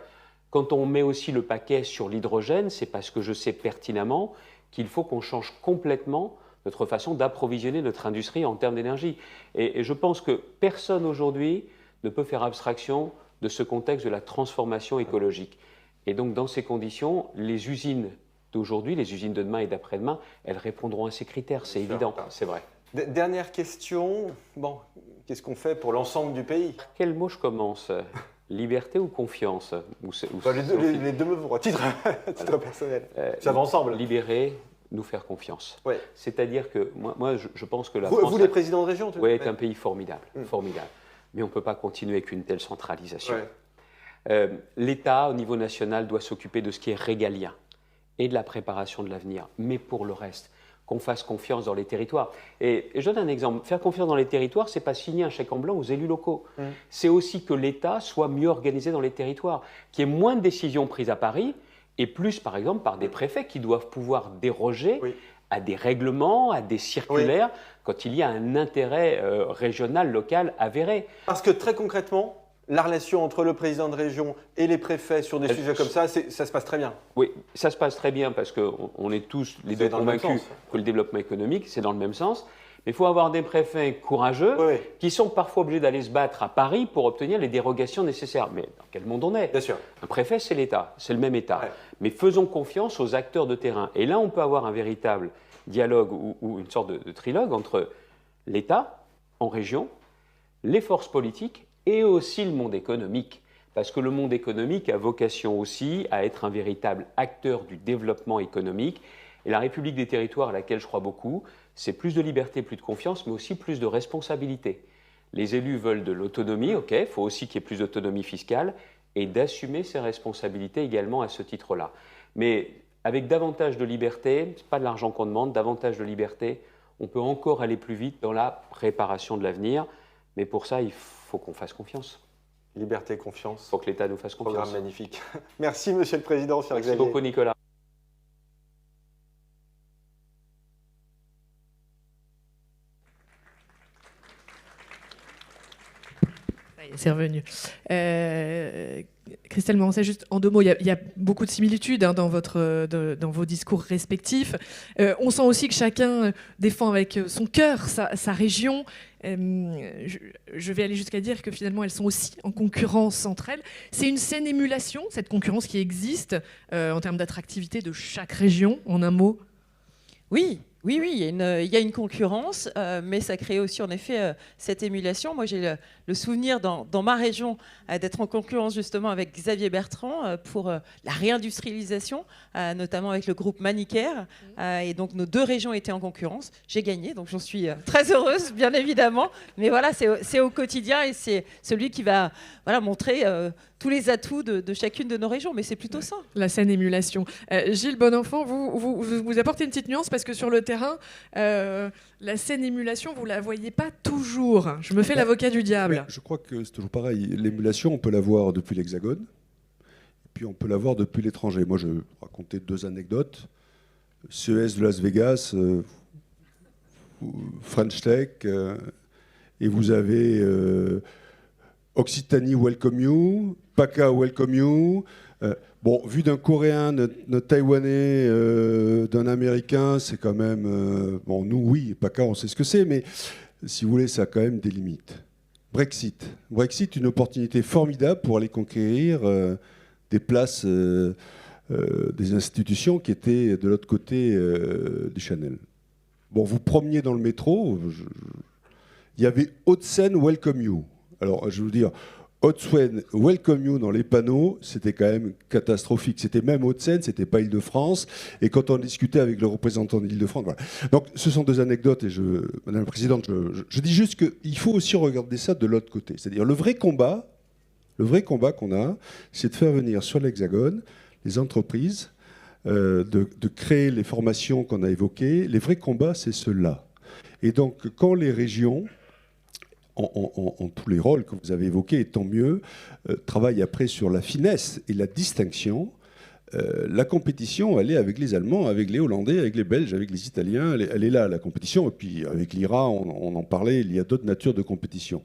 Quand on met aussi le paquet sur l'hydrogène, c'est parce que je sais pertinemment qu'il faut qu'on change complètement notre façon d'approvisionner notre industrie en termes d'énergie. Et je pense que personne aujourd'hui ne peut faire abstraction de ce contexte de la transformation écologique. Et donc, dans ces conditions, les usines d'aujourd'hui, les usines de demain et d'après-demain, elles répondront à ces critères, c'est évident, c'est vrai. Dernière question, bon, qu'est-ce qu'on fait pour l'ensemble du pays? Quel mot je commence? Liberté ou confiance? Les deux me vont, à titre personnel. Ça va ensemble. Libérer, nous faire confiance. Ouais. C'est-à-dire que moi je pense que la France... Vous, les présidents de région, est un pays formidable, formidable. Mais on ne peut pas continuer avec une telle centralisation. Ouais. L'État, au niveau national, doit s'occuper de ce qui est régalien et de la préparation de l'avenir. Mais pour le reste, qu'on fasse confiance dans les territoires. Et je donne un exemple. Faire confiance dans les territoires, ce n'est pas signer un chèque en blanc aux élus locaux. C'est aussi que l'État soit mieux organisé dans les territoires, qu'il y ait moins de décisions prises à Paris et plus, par exemple, par des préfets qui doivent pouvoir déroger à des règlements, à des circulaires, quand il y a un intérêt régional, local avéré. Parce que très concrètement, la relation entre le président de région et les préfets sur des sujets comme ça, ça se passe très bien. Oui, ça se passe très bien parce qu'on est tous les deux convaincus que le développement économique, c'est dans le même sens. Mais il faut avoir des préfets courageux qui sont parfois obligés d'aller se battre à Paris pour obtenir les dérogations nécessaires. Mais dans quel monde on est? Bien sûr. Un préfet, c'est l'État, c'est le même État. Ouais. Mais faisons confiance aux acteurs de terrain. Et là, on peut avoir un véritable dialogue ou une sorte de trilogue entre l'État en région, les forces politiques et aussi le monde économique. Parce que le monde économique a vocation aussi à être un véritable acteur du développement économique. Et la République des territoires, à laquelle je crois beaucoup, c'est plus de liberté, plus de confiance, mais aussi plus de responsabilité. Les élus veulent de l'autonomie, ok, il faut aussi qu'il y ait plus d'autonomie fiscale, et d'assumer ses responsabilités également à ce titre-là. Mais avec davantage de liberté, ce n'est pas de l'argent qu'on demande, davantage de liberté, on peut encore aller plus vite dans la préparation de l'avenir, mais pour ça, il faut qu'on fasse confiance. Liberté, confiance. Il faut que l'État nous fasse confiance. Programme magnifique. Merci, Monsieur le Président, cher Xavier. Merci beaucoup, Nicolas. C'est revenu. Christelle Morancet, juste en 2 mots, il y a beaucoup de similitudes dans vos discours respectifs. On sent aussi que chacun défend avec son cœur sa région. Je vais aller jusqu'à dire que finalement elles sont aussi en concurrence entre elles. C'est une saine émulation, cette concurrence qui existe en termes d'attractivité de chaque région, en un mot? Oui, il y a une concurrence, mais ça crée aussi en effet cette émulation. Moi, j'ai le souvenir dans ma région d'être en concurrence justement avec Xavier Bertrand pour la réindustrialisation, notamment avec le groupe Manicare. Et donc nos 2 régions étaient en concurrence. J'ai gagné, donc j'en suis très heureuse, bien évidemment. Mais voilà, c'est au quotidien et c'est celui qui va montrer tous les atouts de chacune de nos régions. Mais c'est plutôt ça. La saine émulation. Gilles Bonenfant, vous apportez une petite nuance parce que sur le terrain, la saine émulation, vous ne la voyez pas toujours. Je me fais l'avocat du diable. Je crois que c'est toujours pareil. L'émulation, on peut la voir depuis l'Hexagone, et puis on peut la voir depuis l'étranger. Moi, je vais raconter 2 anecdotes. CES de Las Vegas, French Tech, et vous avez Occitanie Welcome You, PACA Welcome You. Bon, vu d'un Coréen, d'un Taïwanais, d'un Américain, c'est quand même... bon, nous, oui, PACA, on sait ce que c'est, mais si vous voulez, ça a quand même des limites. Brexit, une opportunité formidable pour aller conquérir des places, des institutions qui étaient de l'autre côté du Channel. Bon, vous promeniez dans le métro, il y avait Haute-Seine Welcome You. Alors, je veux dire, Haute-Seine Welcome You dans les panneaux, c'était quand même catastrophique. C'était même Haute-Seine, c'était pas Île-de-France. Et quand on discutait avec le représentant de l'Île-de-France, voilà. Donc, ce sont 2 anecdotes. Et Madame la Présidente, je dis juste qu'il faut aussi regarder ça de l'autre côté. C'est-à-dire le vrai combat qu'on a, c'est de faire venir sur l'Hexagone les entreprises, de créer les formations qu'on a évoquées. Les vrais combats, c'est ceux-là. Et donc, quand les régions en tous les rôles que vous avez évoqués, et tant mieux, travaille après sur la finesse et la distinction. La compétition, elle est avec les Allemands, avec les Hollandais, avec les Belges, avec les Italiens, elle est là, la compétition. Et puis avec l'IRA, on en parlait, il y a d'autres natures de compétition.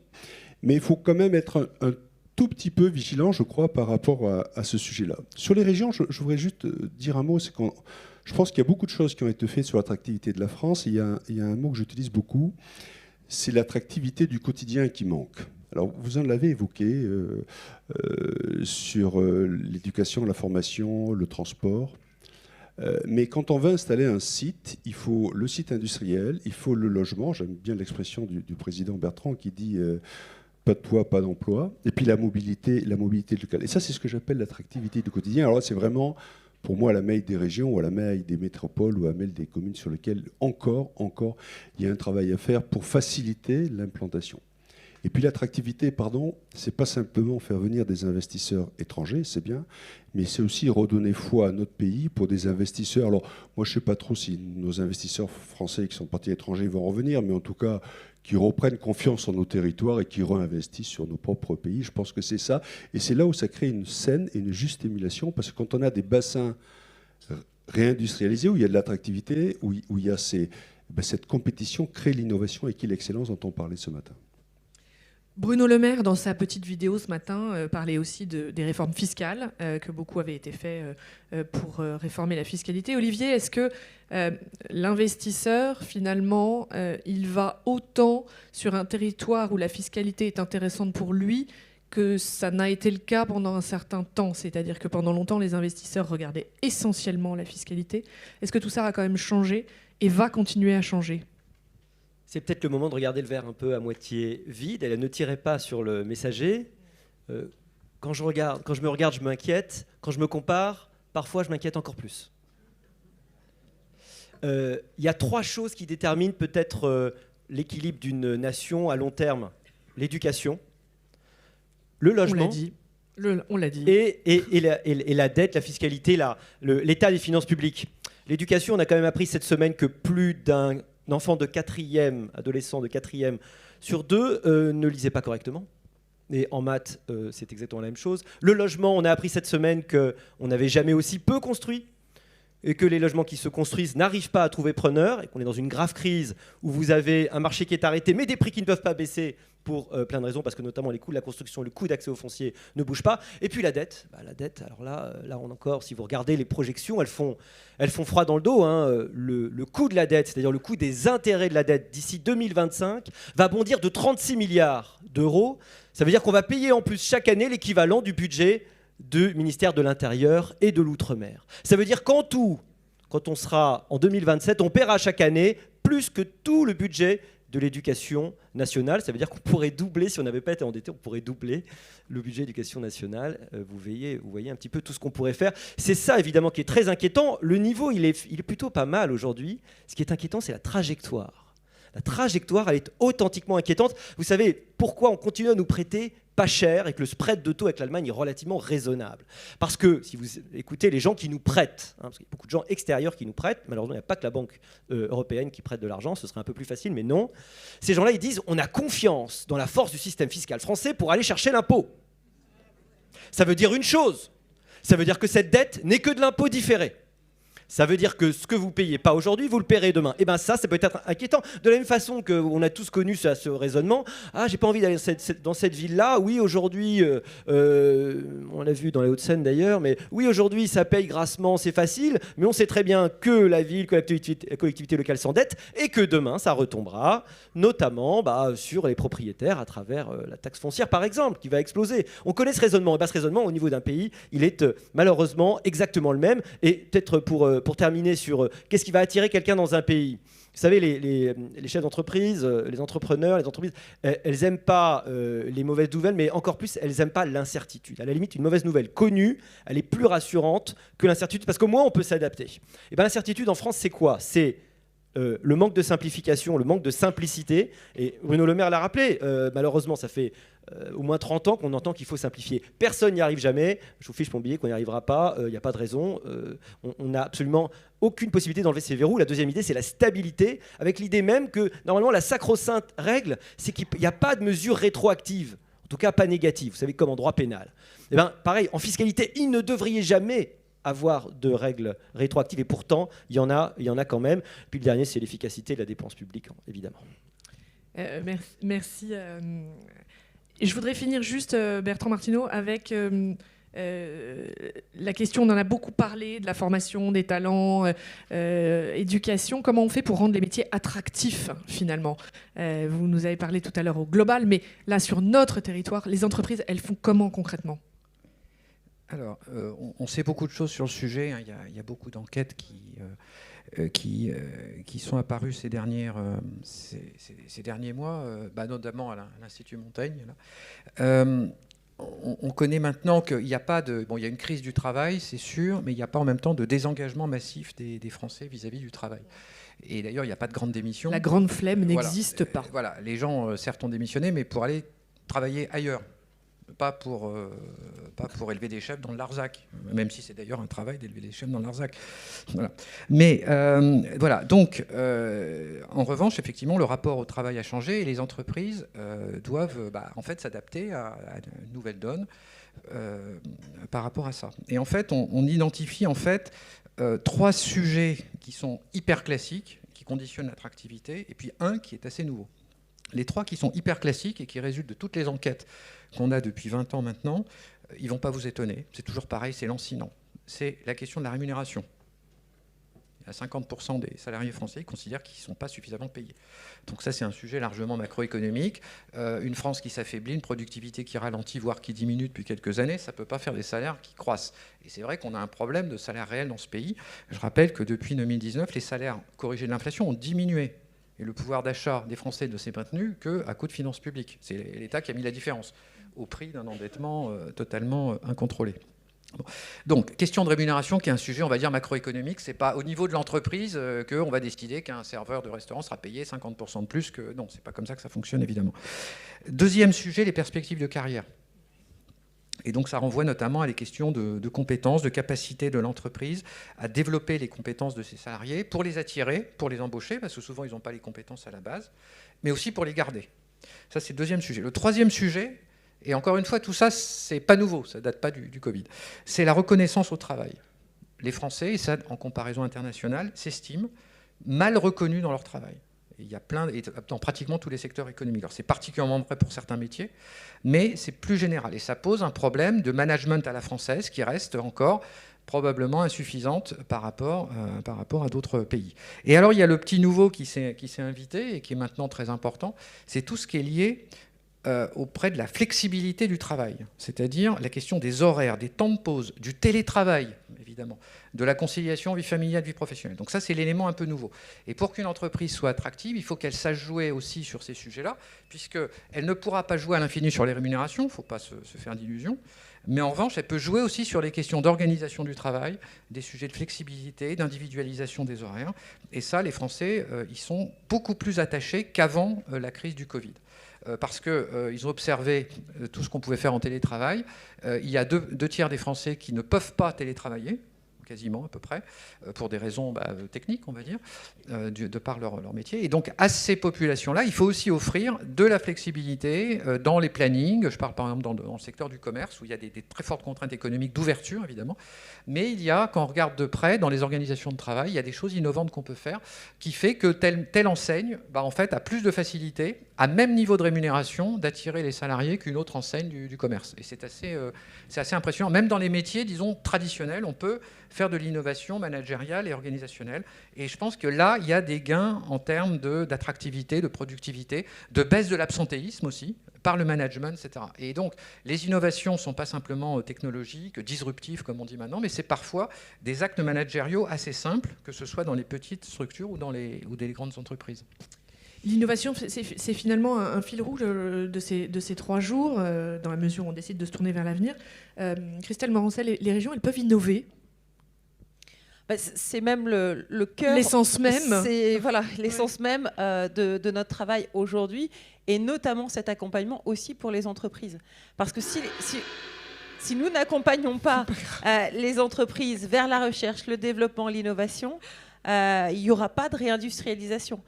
Mais il faut quand même être un tout petit peu vigilant, je crois, par rapport à ce sujet-là. Sur les régions, je voudrais juste dire un mot, c'est qu'on... Je pense qu'il y a beaucoup de choses qui ont été faites sur l'attractivité de la France. Il y a un mot que j'utilise beaucoup, c'est l'attractivité du quotidien qui manque. Alors, vous en l'avez évoqué sur l'éducation, la formation, le transport. Mais quand on veut installer un site, il faut le site industriel, il faut le logement. J'aime bien l'expression du président Bertrand qui dit pas de poids, pas d'emploi. Et puis la mobilité locale. Et ça, c'est ce que j'appelle l'attractivité du quotidien. Alors là, c'est vraiment, pour moi, à la maille des régions ou à la maille des métropoles ou à la maille des communes sur lesquelles encore, il y a un travail à faire pour faciliter l'implantation. Et puis l'attractivité, c'est pas simplement faire venir des investisseurs étrangers, c'est bien, mais c'est aussi redonner foi à notre pays pour des investisseurs. Alors moi, je sais pas trop si nos investisseurs français qui sont partis à l'étranger vont revenir, mais en tout cas, qui reprennent confiance en nos territoires et qui réinvestissent sur nos propres pays. Je pense que c'est ça. Et c'est là où ça crée une saine et une juste émulation, parce que quand on a des bassins réindustrialisés, où il y a de l'attractivité, où il y a cette compétition, crée l'innovation et qui est l'excellence dont on parlait ce matin. Bruno Le Maire, dans sa petite vidéo ce matin, parlait aussi des réformes fiscales, que beaucoup avaient été faites pour réformer la fiscalité. Olivier, est-ce que l'investisseur, finalement, il va autant sur un territoire où la fiscalité est intéressante pour lui que ça n'a été le cas pendant un certain temps? C'est-à-dire que pendant longtemps, les investisseurs regardaient essentiellement la fiscalité. Est-ce que tout ça a quand même changé et va continuer à changer ? C'est peut-être le moment de regarder le verre un peu à moitié vide. Elle ne tirait pas sur le messager. Quand je me regarde, je m'inquiète. Quand je me compare, parfois, je m'inquiète encore plus. Il y a 3 choses qui déterminent peut-être l'équilibre d'une nation à long terme. L'éducation, le logement, on l'a dit. Et la dette, la fiscalité, l'état des finances publiques. L'éducation, on a quand même appris cette semaine que plus d'un enfant de 4e, adolescent de 4e sur 2 ne lisait pas correctement. Et en maths, c'est exactement la même chose. Le logement, on a appris cette semaine qu'on n'avait jamais aussi peu construit et que les logements qui se construisent n'arrivent pas à trouver preneur et qu'on est dans une grave crise où vous avez un marché qui est arrêté mais des prix qui ne peuvent pas baisser pour plein de raisons, parce que notamment les coûts de la construction, le coût d'accès au foncier ne bougent pas. Et puis la dette, alors là on encore, si vous regardez les projections, elles font froid dans le dos. Le coût de la dette, c'est-à-dire le coût des intérêts de la dette d'ici 2025, va bondir de 36 milliards d'euros. Ça veut dire qu'on va payer en plus chaque année l'équivalent du budget du ministère de l'Intérieur et de l'Outre-mer. Ça veut dire qu'en tout, quand on sera en 2027, on paiera chaque année plus que tout le budget de l'éducation nationale. Ça veut dire qu'on pourrait doubler, si on n'avait pas été endetté, on pourrait doubler le budget d'éducation nationale. Vous voyez un petit peu tout ce qu'on pourrait faire. C'est ça, évidemment, qui est très inquiétant. Le niveau, il est plutôt pas mal aujourd'hui. Ce qui est inquiétant, c'est la trajectoire. La trajectoire, elle est authentiquement inquiétante. Vous savez pourquoi on continue à nous prêter pas cher et que le spread de taux avec l'Allemagne est relativement raisonnable? Parce que, si vous écoutez les gens qui nous prêtent, parce qu'il y a beaucoup de gens extérieurs qui nous prêtent, malheureusement, il n'y a pas que la Banque européenne qui prête de l'argent, ce serait un peu plus facile, mais non. Ces gens-là, ils disent, on a confiance dans la force du système fiscal français pour aller chercher l'impôt. Ça veut dire une chose, ça veut dire que cette dette n'est que de l'impôt différé. Ça veut dire que ce que vous ne payez pas aujourd'hui, vous le paierez demain. Et bien ça peut être inquiétant. De la même façon qu'on a tous connu ce raisonnement. Ah, j'ai pas envie d'aller dans cette ville-là. Oui, aujourd'hui, on l'a vu dans les Hauts-de-Seine d'ailleurs, mais oui, aujourd'hui, ça paye grassement, c'est facile. Mais on sait très bien que la ville, que la collectivité locale s'endette et que demain, ça retombera, notamment sur les propriétaires à travers la taxe foncière, par exemple, qui va exploser. On connaît ce raisonnement. Et ce raisonnement, au niveau d'un pays, il est malheureusement exactement le même. Et peut-être pour terminer sur qu'est-ce qui va attirer quelqu'un dans un pays. Vous savez, les chefs d'entreprise, les entrepreneurs, les entreprises, elles n'aiment pas les mauvaises nouvelles, mais encore plus, elles n'aiment pas l'incertitude. À la limite, une mauvaise nouvelle connue, elle est plus rassurante que l'incertitude, parce qu'au moins, on peut s'adapter. Et bien, l'incertitude en France, c'est quoi? C'est le manque de simplification, le manque de simplicité. Et Bruno Le Maire l'a rappelé, malheureusement, ça fait au moins 30 ans qu'on entend qu'il faut simplifier. Personne n'y arrive jamais. Je vous fiche mon billet qu'on n'y arrivera pas. Il n'y a pas de raison. On n'a absolument aucune possibilité d'enlever ces verrous. La deuxième idée, c'est la stabilité, avec l'idée même que normalement la sacro-sainte règle, c'est qu'il n'y a pas de mesure rétroactive, en tout cas pas négative. Vous savez, comme en droit pénal. Et bien, pareil, en fiscalité, il ne devrait jamais avoir de règles rétroactives, et pourtant, il y en a quand même. Puis le dernier, c'est l'efficacité de la dépense publique, évidemment. Merci. Je voudrais finir juste, Bertrand Martineau, avec la question, on en a beaucoup parlé, de la formation, des talents, éducation. Comment on fait pour rendre les métiers attractifs, finalement? Vous nous avez parlé tout à l'heure au global, mais là, sur notre territoire, les entreprises, elles font comment concrètement? Alors, on sait beaucoup de choses sur le sujet. Hein. Il y a beaucoup d'enquêtes qui sont apparues ces derniers mois, notamment à l'Institut Montaigne. Là. On connaît maintenant qu'il n'y a pas de... Bon, il y a une crise du travail, c'est sûr, mais il n'y a pas en même temps de désengagement massif des Français vis-à-vis du travail. Et d'ailleurs, il n'y a pas de grande démission. La grande flemme n'existe pas. Voilà, les gens, certes, ont démissionné, mais pour aller travailler ailleurs. Pas pour élever des chefs dans le Larzac, même si c'est d'ailleurs un travail d'élever des chefs dans le Larzac. Voilà. Mais voilà, donc en revanche, effectivement, le rapport au travail a changé et les entreprises doivent en fait s'adapter à une nouvelle donne par rapport à ça. Et en fait, on identifie en fait 3 sujets qui sont hyper classiques, qui conditionnent l'attractivité, et puis un qui est assez nouveau. Les 3 qui sont hyper classiques et qui résultent de toutes les enquêtes qu'on a depuis 20 ans maintenant, ils ne vont pas vous étonner. C'est toujours pareil, c'est lancinant. C'est la question de la rémunération. Il y a 50% des salariés français qui considèrent qu'ils ne sont pas suffisamment payés. Donc ça, c'est un sujet largement macroéconomique. Une France qui s'affaiblit, une productivité qui ralentit, voire qui diminue depuis quelques années, ça ne peut pas faire des salaires qui croissent. Et c'est vrai qu'on a un problème de salaire réel dans ce pays. Je rappelle que depuis 2019, les salaires corrigés de l'inflation ont diminué. Et le pouvoir d'achat des Français ne s'est maintenu qu'à coup de finances publiques. C'est l'État qui a mis la différence, au prix d'un endettement totalement incontrôlé. Bon. Donc, question de rémunération qui est un sujet, on va dire, macroéconomique. Ce n'est pas au niveau de l'entreprise qu'on va décider qu'un serveur de restaurant sera payé 50% de plus que... Non, ce n'est pas comme ça que ça fonctionne, évidemment. Deuxième sujet, les perspectives de carrière. Et donc ça renvoie notamment à des questions de compétences, de capacité de l'entreprise à développer les compétences de ses salariés pour les attirer, pour les embaucher, parce que souvent ils n'ont pas les compétences à la base, mais aussi pour les garder. Ça, c'est le deuxième sujet. Le troisième sujet, et encore une fois, tout ça, c'est pas nouveau, ça date pas du Covid, c'est la reconnaissance au travail. Les Français, et ça en comparaison internationale, s'estiment mal reconnus dans leur travail. Il y a dans pratiquement tous les secteurs économiques. Alors c'est particulièrement vrai pour certains métiers, mais c'est plus général. Et ça pose un problème de management à la française qui reste encore probablement insuffisante par rapport à d'autres pays. Et alors il y a le petit nouveau qui s'est invité et qui est maintenant très important, c'est tout ce qui est lié auprès de la flexibilité du travail, c'est-à-dire la question des horaires, des temps de pause, du télétravail, évidemment, de la conciliation vie familiale, vie professionnelle. Donc ça, c'est l'élément un peu nouveau. Et pour qu'une entreprise soit attractive, il faut qu'elle sache jouer aussi sur ces sujets-là, puisqu'elle ne pourra pas jouer à l'infini sur les rémunérations, il ne faut pas se faire d'illusions, mais en revanche, elle peut jouer aussi sur les questions d'organisation du travail, des sujets de flexibilité, d'individualisation des horaires. Et ça, les Français, ils sont beaucoup plus attachés qu'avant la crise du Covid. Parce qu'ils ont observé tout ce qu'on pouvait faire en télétravail. Il y a deux tiers des Français qui ne peuvent pas télétravailler, quasiment à peu près, pour des raisons techniques, on va dire, de par leur métier. Et donc, à ces populations-là, il faut aussi offrir de la flexibilité dans les plannings. Je parle par exemple dans le secteur du commerce, où il y a des très fortes contraintes économiques d'ouverture, évidemment. Mais il y a, quand on regarde de près, dans les organisations de travail, il y a des choses innovantes qu'on peut faire, qui fait que telle enseigne, en fait, a plus de facilité, à même niveau de rémunération, d'attirer les salariés qu'une autre enseigne du commerce. Et c'est assez impressionnant. Même dans les métiers, disons, traditionnels, on peut faire de l'innovation managériale et organisationnelle. Et je pense que là, il y a des gains en termes d'attractivité, de productivité, de baisse de l'absentéisme aussi, par le management, etc. Et donc, les innovations ne sont pas simplement technologiques, disruptives, comme on dit maintenant, mais c'est parfois des actes managériaux assez simples, que ce soit dans les petites structures ou dans les grandes entreprises. L'innovation, c'est finalement un fil rouge de ces 3 jours, dans la mesure où on décide de se tourner vers l'avenir. Christelle Morancel, les régions, elles peuvent innover? C'est même le cœur. L'essence même. C'est voilà, l'essence même de notre travail aujourd'hui, et notamment cet accompagnement aussi pour les entreprises. Parce que si nous n'accompagnons pas les entreprises vers la recherche, le développement, l'innovation, il n'y aura pas de réindustrialisation.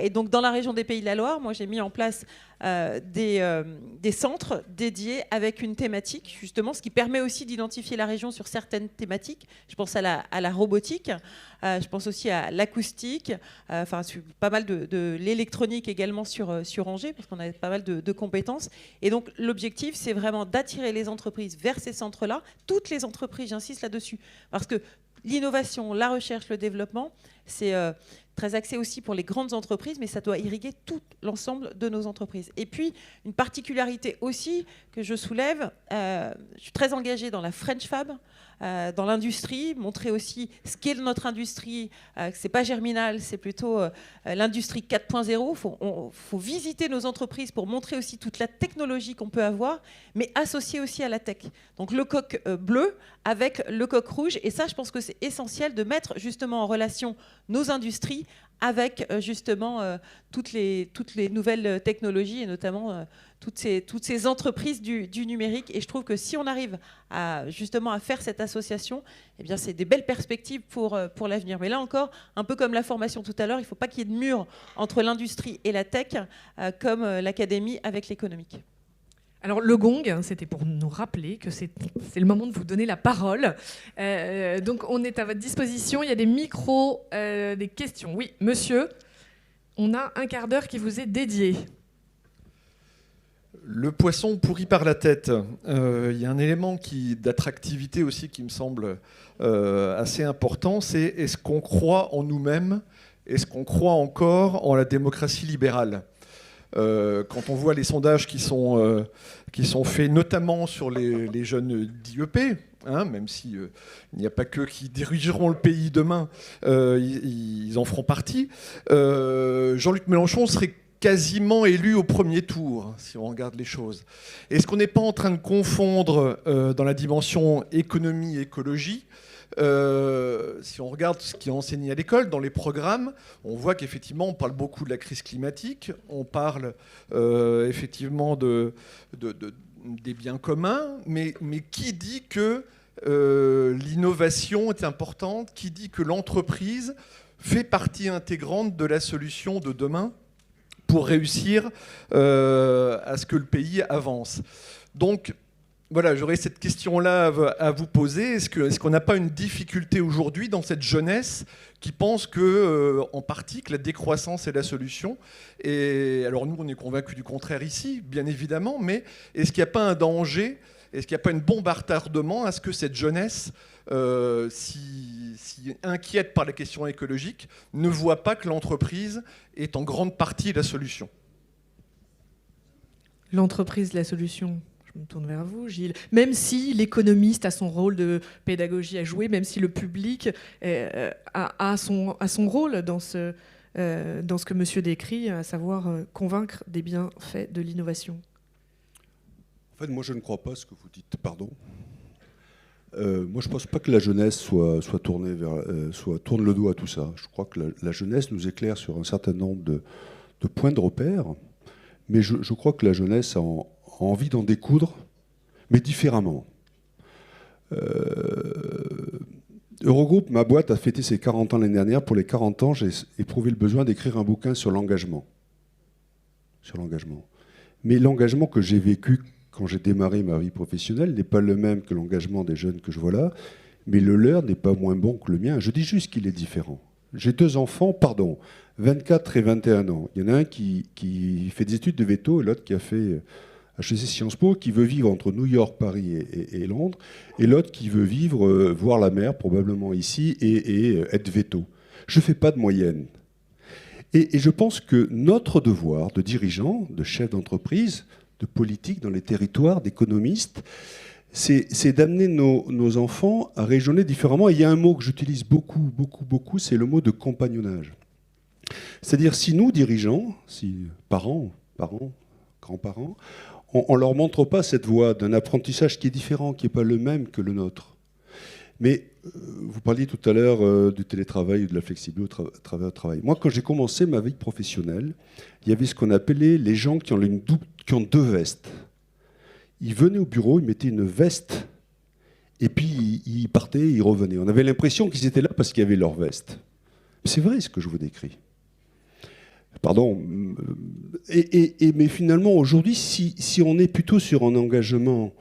Et donc, dans la région des Pays de la Loire, moi, j'ai mis en place des centres dédiés avec une thématique, justement, ce qui permet aussi d'identifier la région sur certaines thématiques. Je pense à la robotique, je pense aussi à l'acoustique, enfin, pas mal de l'électronique également sur Angers, parce qu'on a pas mal de compétences. Et donc, l'objectif, c'est vraiment d'attirer les entreprises vers ces centres-là. Toutes les entreprises, j'insiste là-dessus, parce que l'innovation, la recherche, le développement, c'est très axé aussi pour les grandes entreprises, mais ça doit irriguer tout l'ensemble de nos entreprises. Et puis, une particularité aussi que je soulève, je suis très engagée dans la French Fab, dans l'industrie, montrer aussi ce qu'est notre industrie, que ce n'est pas Germinal, c'est plutôt l'industrie 4.0. Il faut visiter nos entreprises pour montrer aussi toute la technologie qu'on peut avoir, mais associée aussi à la tech. Donc le coq bleu avec le coq rouge, et ça, je pense que c'est essentiel de mettre justement en relation nos industries avec justement toutes les nouvelles technologies, et notamment toutes ces entreprises du numérique. Et je trouve que si on arrive justement à faire cette association, eh bien, c'est des belles perspectives pour l'avenir. Mais là encore, un peu comme la formation tout à l'heure, il ne faut pas qu'il y ait de mur entre l'industrie et la tech, comme l'académie avec l'économique. Alors le gong, c'était pour nous rappeler que c'est le moment de vous donner la parole. Donc on est à votre disposition, il y a des micros, des questions. Oui, monsieur, on a un quart d'heure qui vous est dédié. Le poisson pourri par la tête. Il y a un élément d'attractivité aussi qui me semble assez important, c'est est-ce qu'on croit en nous-mêmes, est-ce qu'on croit encore en la démocratie libérale ? Quand on voit les sondages qui sont faits notamment sur les jeunes d'IEP, même s'il n'y a pas qu'eux qui dirigeront le pays demain, ils en feront partie, Jean-Luc Mélenchon serait quasiment élu au premier tour, si on regarde les choses. Est-ce qu'on n'est pas en train de confondre dans la dimension économie-écologie ? Si on regarde ce qui est enseigné à l'école, dans les programmes, on voit qu'effectivement, on parle beaucoup de la crise climatique, on parle effectivement des biens communs, mais qui dit que l'innovation est importante, qui dit que l'entreprise fait partie intégrante de la solution de demain pour réussir à ce que le pays avance. Donc, voilà, j'aurais cette question-là à vous poser. Est-ce qu'on n'a pas une difficulté aujourd'hui dans cette jeunesse qui pense en partie que la décroissance est la solution ? Et alors nous, on est convaincus du contraire ici, bien évidemment, mais est-ce qu'il n'y a pas un danger ? Est-ce qu'il n'y a pas une bombe à retardement à ce que cette jeunesse, si inquiète par la question écologique, ne voit pas que l'entreprise est en grande partie la solution ? L'entreprise, la solution ? Je me tourne vers vous, Gilles. Même si l'économiste a son rôle de pédagogie à jouer, même si le public a son rôle dans ce que monsieur décrit, à savoir convaincre des bienfaits de l'innovation. En fait, moi, je ne crois pas ce que vous dites. Pardon. Moi, je ne pense pas que la jeunesse soit tourne le dos à tout ça. Je crois que la jeunesse nous éclaire sur un certain nombre de points de repère, mais je crois que la jeunesse a envie d'en découdre, mais différemment. Eurogroupe, ma boîte, a fêté ses 40 ans l'année dernière. Pour les 40 ans, j'ai éprouvé le besoin d'écrire un bouquin sur l'engagement. Mais l'engagement que j'ai vécu quand j'ai démarré ma vie professionnelle n'est pas le même que l'engagement des jeunes que je vois là, mais le leur n'est pas moins bon que le mien. Je dis juste qu'il est différent. J'ai 2 enfants, 24 et 21 ans. Il y en a un qui fait des études de veto et l'autre qui a fait HEC Sciences Po, qui veut vivre entre New York, Paris et Londres, et l'autre qui veut vivre, voir la mer, probablement ici, et être veto. Je ne fais pas de moyenne. Et je pense que notre devoir de dirigeants, de chefs d'entreprise, de politiques dans les territoires, d'économistes, c'est d'amener nos enfants à raisonner différemment. Et il y a un mot que j'utilise beaucoup, c'est le mot de compagnonnage. C'est-à-dire, si nous, dirigeants, si parents, grands-parents, on ne leur montre pas cette voie d'un apprentissage qui est différent, qui n'est pas le même que le nôtre. Mais vous parliez tout à l'heure du télétravail ou de la flexibilité au travail. Moi, quand j'ai commencé ma vie professionnelle, il y avait ce qu'on appelait les gens qui ont deux vestes. Ils venaient au bureau, ils mettaient une veste, et puis ils partaient, ils revenaient. On avait l'impression qu'ils étaient là parce qu'il y avait leur veste. C'est vrai ce que je vous décris. Pardon. Mais finalement, aujourd'hui, si on est plutôt sur un engagement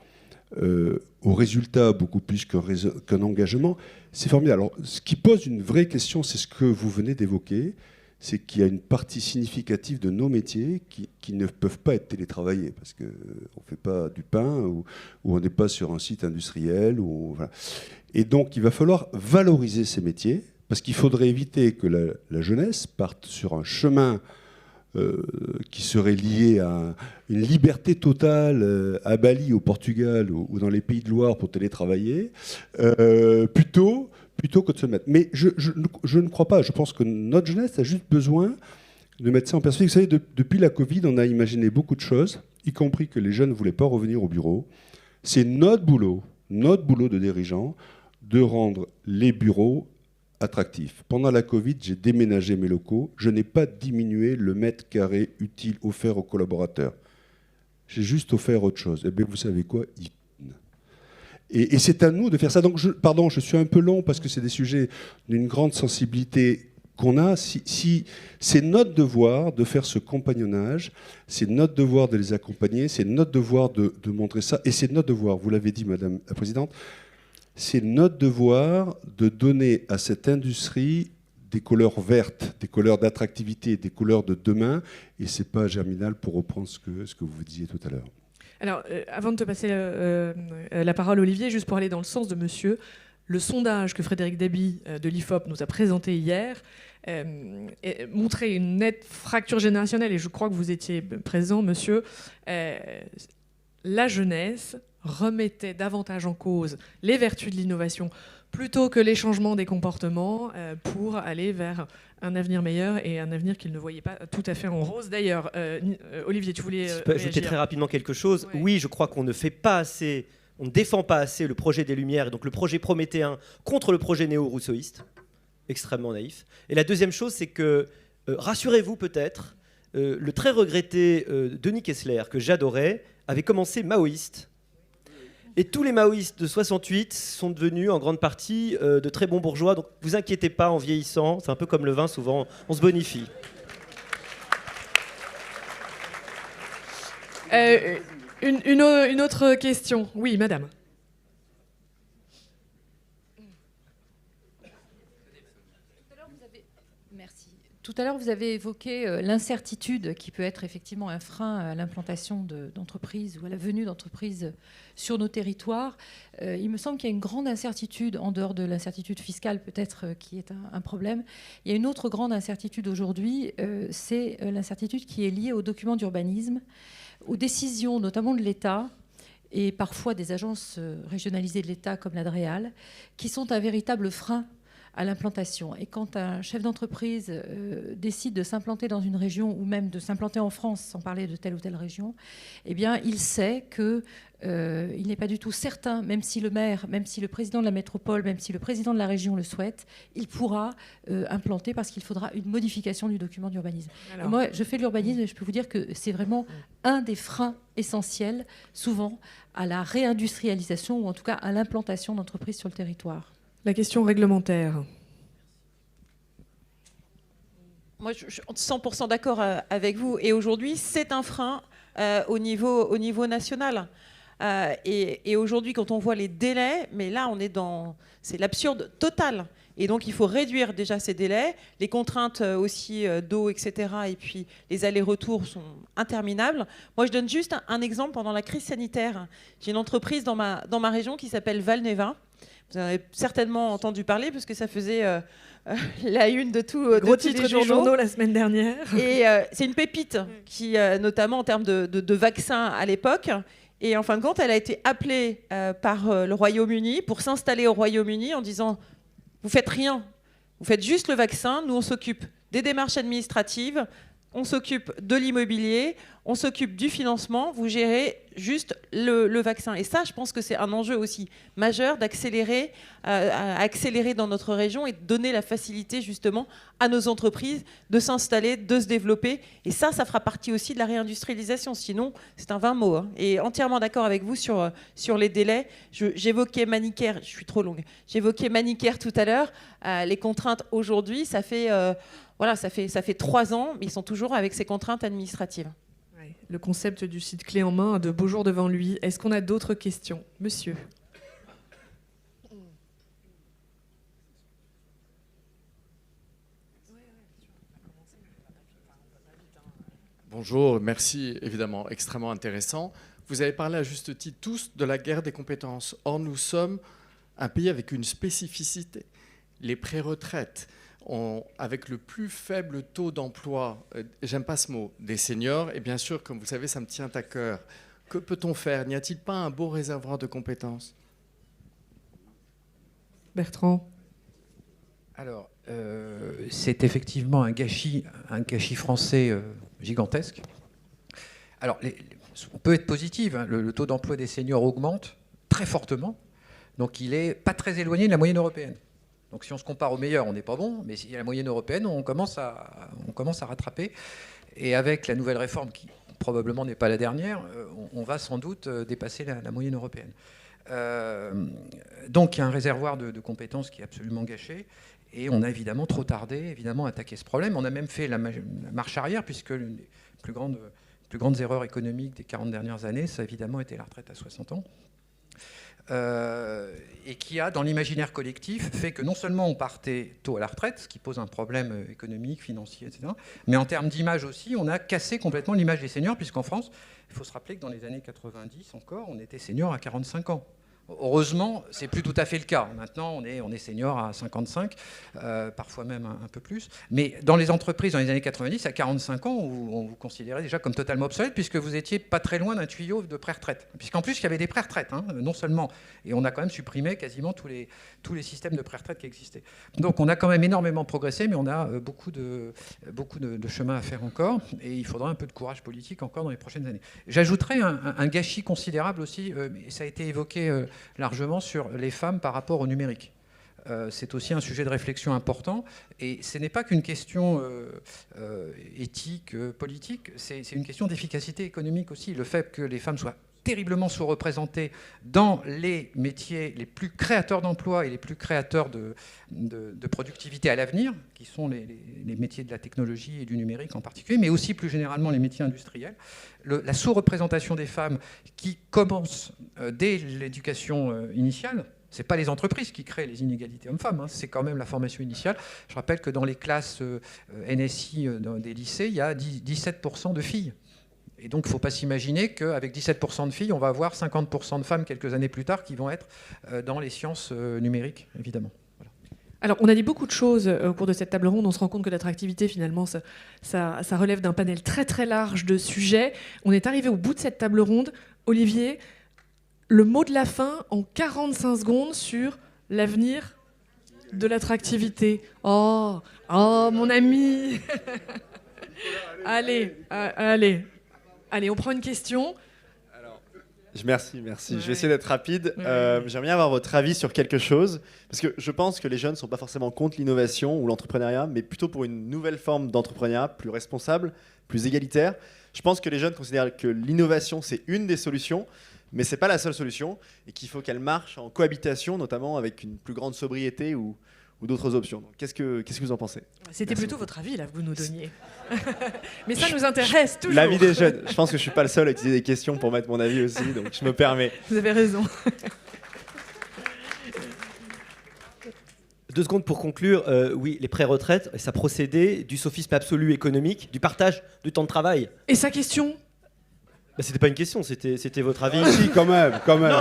au résultat beaucoup plus qu'un engagement, c'est formidable. Alors, ce qui pose une vraie question, c'est ce que vous venez d'évoquer, c'est qu'il y a une partie significative de nos métiers qui ne peuvent pas être télétravaillés, parce qu'on ne fait pas du pain, ou on n'est pas sur un site industriel. Voilà. Et donc, il va falloir valoriser ces métiers, parce qu'il faudrait éviter que la jeunesse parte sur un chemin qui serait lié à une liberté totale à Bali, au Portugal ou dans les Pays de Loire pour télétravailler, plutôt que de se mettre. Mais je ne crois pas. Je pense que notre jeunesse a juste besoin de mettre ça en perspective. Vous savez, depuis la Covid, on a imaginé beaucoup de choses, y compris que les jeunes ne voulaient pas revenir au bureau. C'est notre boulot de dirigeants, de rendre les bureaux attractif. Pendant la Covid, j'ai déménagé mes locaux. Je n'ai pas diminué le mètre carré utile offert aux collaborateurs. J'ai juste offert autre chose. Eh bien, vous savez quoi ? Et c'est à nous de faire ça. Donc, je suis un peu long parce que c'est des sujets d'une grande sensibilité qu'on a. Si c'est notre devoir de faire ce compagnonnage, c'est notre devoir de les accompagner, c'est notre devoir de montrer ça. Et c'est notre devoir, vous l'avez dit, Madame la Présidente, c'est notre devoir de donner à cette industrie des couleurs vertes, des couleurs d'attractivité, des couleurs de demain. Et ce n'est pas germinal, pour reprendre ce que vous disiez tout à l'heure. Alors, avant de te passer la parole, Olivier, juste pour aller dans le sens de monsieur, le sondage que Frédéric Dabi de l'IFOP nous a présenté hier montrait une nette fracture générationnelle, et je crois que vous étiez présent, monsieur. La jeunesse remettait davantage en cause les vertus de l'innovation plutôt que les changements des comportements pour aller vers un avenir meilleur et un avenir qu'ils ne voyaient pas tout à fait en rose. D'ailleurs, Olivier, tu voulais Je peux ajouter très rapidement quelque chose. Ouais. Oui, je crois qu'on ne fait pas assez, on ne défend pas assez le projet des Lumières, et donc le projet prométhéen contre le projet néo-rousseauiste, extrêmement naïf. Et la deuxième chose, c'est que, rassurez-vous peut-être, le très regretté Denis Kessler, que j'adorais, avait commencé maoïste. Et tous les maoïstes de 68 sont devenus en grande partie de très bons bourgeois. Donc vous inquiétez pas, en vieillissant, c'est un peu comme le vin, souvent on se bonifie. Une autre question. Oui, madame. Tout à l'heure, vous avez évoqué l'incertitude qui peut être effectivement un frein à l'implantation d'entreprises ou à la venue d'entreprises sur nos territoires. Il me semble qu'il y a une grande incertitude, en dehors de l'incertitude fiscale peut-être qui est un problème. Il y a une autre grande incertitude aujourd'hui, c'est l'incertitude qui est liée aux documents d'urbanisme, aux décisions notamment de l'État et parfois des agences régionalisées de l'État comme la DREAL, qui sont un véritable frein à l'implantation. Et quand un chef d'entreprise décide de s'implanter dans une région ou même de s'implanter en France, sans parler de telle ou telle région, eh bien, il sait qu'il n'est pas du tout certain, même si le maire, même si le président de la métropole, même si le président de la région le souhaite, il pourra implanter parce qu'il faudra une modification du document d'urbanisme. Moi, je fais de l'urbanisme et je peux vous dire que c'est vraiment un des freins essentiels, souvent, à la réindustrialisation ou en tout cas à l'implantation d'entreprises sur le territoire. La question réglementaire. Moi, je suis 100% d'accord avec vous. Et aujourd'hui, c'est un frein au niveau national. Et aujourd'hui, quand on voit les délais, mais là, c'est l'absurde total. Et donc, il faut réduire déjà ces délais. Les contraintes aussi d'eau, etc. Et puis, les allers-retours sont interminables. Moi, je donne juste un exemple. Pendant la crise sanitaire, j'ai une entreprise dans ma région qui s'appelle Valneva. Vous en avez certainement entendu parler parce que ça faisait la une de tous les journaux la semaine dernière. Et c'est une pépite qui, notamment en termes de vaccins à l'époque. Et en fin de compte, elle a été appelée par le Royaume-Uni pour s'installer au Royaume-Uni en disant « Vous faites rien, vous faites juste le vaccin, nous on s'occupe des démarches administratives, on s'occupe de l'immobilier, on s'occupe du financement, vous gérez juste le vaccin. Et ça, je pense que c'est un enjeu aussi majeur d'accélérer dans notre région et de donner la facilité justement à nos entreprises de s'installer, de se développer. Et ça fera partie aussi de la réindustrialisation. Sinon, c'est un vain mot. Hein. Et entièrement d'accord avec vous sur les délais. J'évoquais Manicare, je suis trop longue. J'évoquais Manicare tout à l'heure. Les contraintes aujourd'hui, ça fait 3 ans, mais ils sont toujours avec ces contraintes administratives. Ouais, le concept du site clé en main, de beaux jours devant lui. Est-ce qu'on a d'autres questions? Monsieur. Bonjour, merci, évidemment, extrêmement intéressant. Vous avez parlé à juste titre tous de la guerre des compétences. Or, nous sommes un pays avec une spécificité. Les préretraites, avec le plus faible taux d'emploi, j'aime pas ce mot, des seniors, et bien sûr, comme vous savez, ça me tient à cœur. Que peut-on faire? N'y a-t-il pas un beau réservoir de compétences? Bertrand. Alors, c'est effectivement un gâchis français gigantesque. Alors, on peut être positif, hein, le taux d'emploi des seniors augmente très fortement, donc il n'est pas très éloigné de la moyenne européenne. Donc si on se compare aux meilleurs, on n'est pas bon, mais si la moyenne européenne, on commence à rattraper. Et avec la nouvelle réforme, qui probablement n'est pas la dernière, on va sans doute dépasser la moyenne européenne. Donc il y a un réservoir de compétences qui est absolument gâché. Et on a évidemment trop tardé à attaquer ce problème. On a même fait la marche arrière, puisque l'une des plus grandes erreurs économiques des 40 dernières années, ça a évidemment été la retraite à 60 ans. Et qui a, dans l'imaginaire collectif, fait que non seulement on partait tôt à la retraite, ce qui pose un problème économique, financier, etc., mais en termes d'image aussi, on a cassé complètement l'image des seniors, puisqu'en France, il faut se rappeler que dans les années 90 encore, on était senior à 45 ans. Heureusement, c'est plus tout à fait le cas. Maintenant, on est senior à 55, parfois même un peu plus. Mais dans les entreprises, dans les années 90, à 45 ans, on vous considérait déjà comme totalement obsolète, puisque vous étiez pas très loin d'un tuyau de pré-retraite. Puisqu'en plus, il y avait des pré-retraites, hein, non seulement. Et on a quand même supprimé quasiment tous les systèmes de pré-retraite qui existaient. Donc on a quand même énormément progressé, mais on a beaucoup de chemin à faire encore. Et il faudra un peu de courage politique encore dans les prochaines années. J'ajouterais un gâchis considérable aussi, mais ça a été évoqué largement sur les femmes par rapport au numérique. C'est aussi un sujet de réflexion important, et ce n'est pas qu'une question éthique, politique, c'est une question d'efficacité économique aussi. Le fait que les femmes soient terriblement sous-représentées dans les métiers les plus créateurs d'emplois et les plus créateurs de productivité à l'avenir, qui sont les métiers de la technologie et du numérique en particulier, mais aussi plus généralement les métiers industriels. La sous-représentation des femmes qui commence dès l'éducation initiale. Ce n'est pas les entreprises qui créent les inégalités hommes-femmes, hein, c'est quand même la formation initiale. Je rappelle que dans les classes NSI des lycées, il y a 17% de filles. Et donc, il ne faut pas s'imaginer qu'avec 17% de filles, on va avoir 50% de femmes quelques années plus tard qui vont être dans les sciences numériques, évidemment. Voilà. Alors, on a dit beaucoup de choses au cours de cette table ronde. On se rend compte que l'attractivité, finalement, ça relève d'un panel très, très large de sujets. On est arrivé au bout de cette table ronde. Olivier, le mot de la fin en 45 secondes sur l'avenir de l'attractivité. Oh, mon ami. Allez, on prend une question. Merci. Ouais. Je vais essayer d'être rapide. Ouais. J'aimerais bien avoir votre avis sur quelque chose, parce que je pense que les jeunes ne sont pas forcément contre l'innovation ou l'entrepreneuriat, mais plutôt pour une nouvelle forme d'entrepreneuriat plus responsable, plus égalitaire. Je pense que les jeunes considèrent que l'innovation, c'est une des solutions, mais ce n'est pas la seule solution, et qu'il faut qu'elle marche en cohabitation, notamment avec une plus grande sobriété ou d'autres options. Donc, qu'est-ce que vous en pensez? C'était plutôt votre avis, là, que vous nous donniez. Mais ça nous intéresse toujours. L'avis des jeunes. Je pense que je ne suis pas le seul à utiliser des questions pour mettre mon avis aussi, donc je me permets. Vous avez raison. 2 secondes pour conclure. Oui, les pré-retraites, ça procédait du sophisme absolu économique, du partage du temps de travail. Et sa question? C'était pas une question, c'était votre avis. Ah, si, quand même.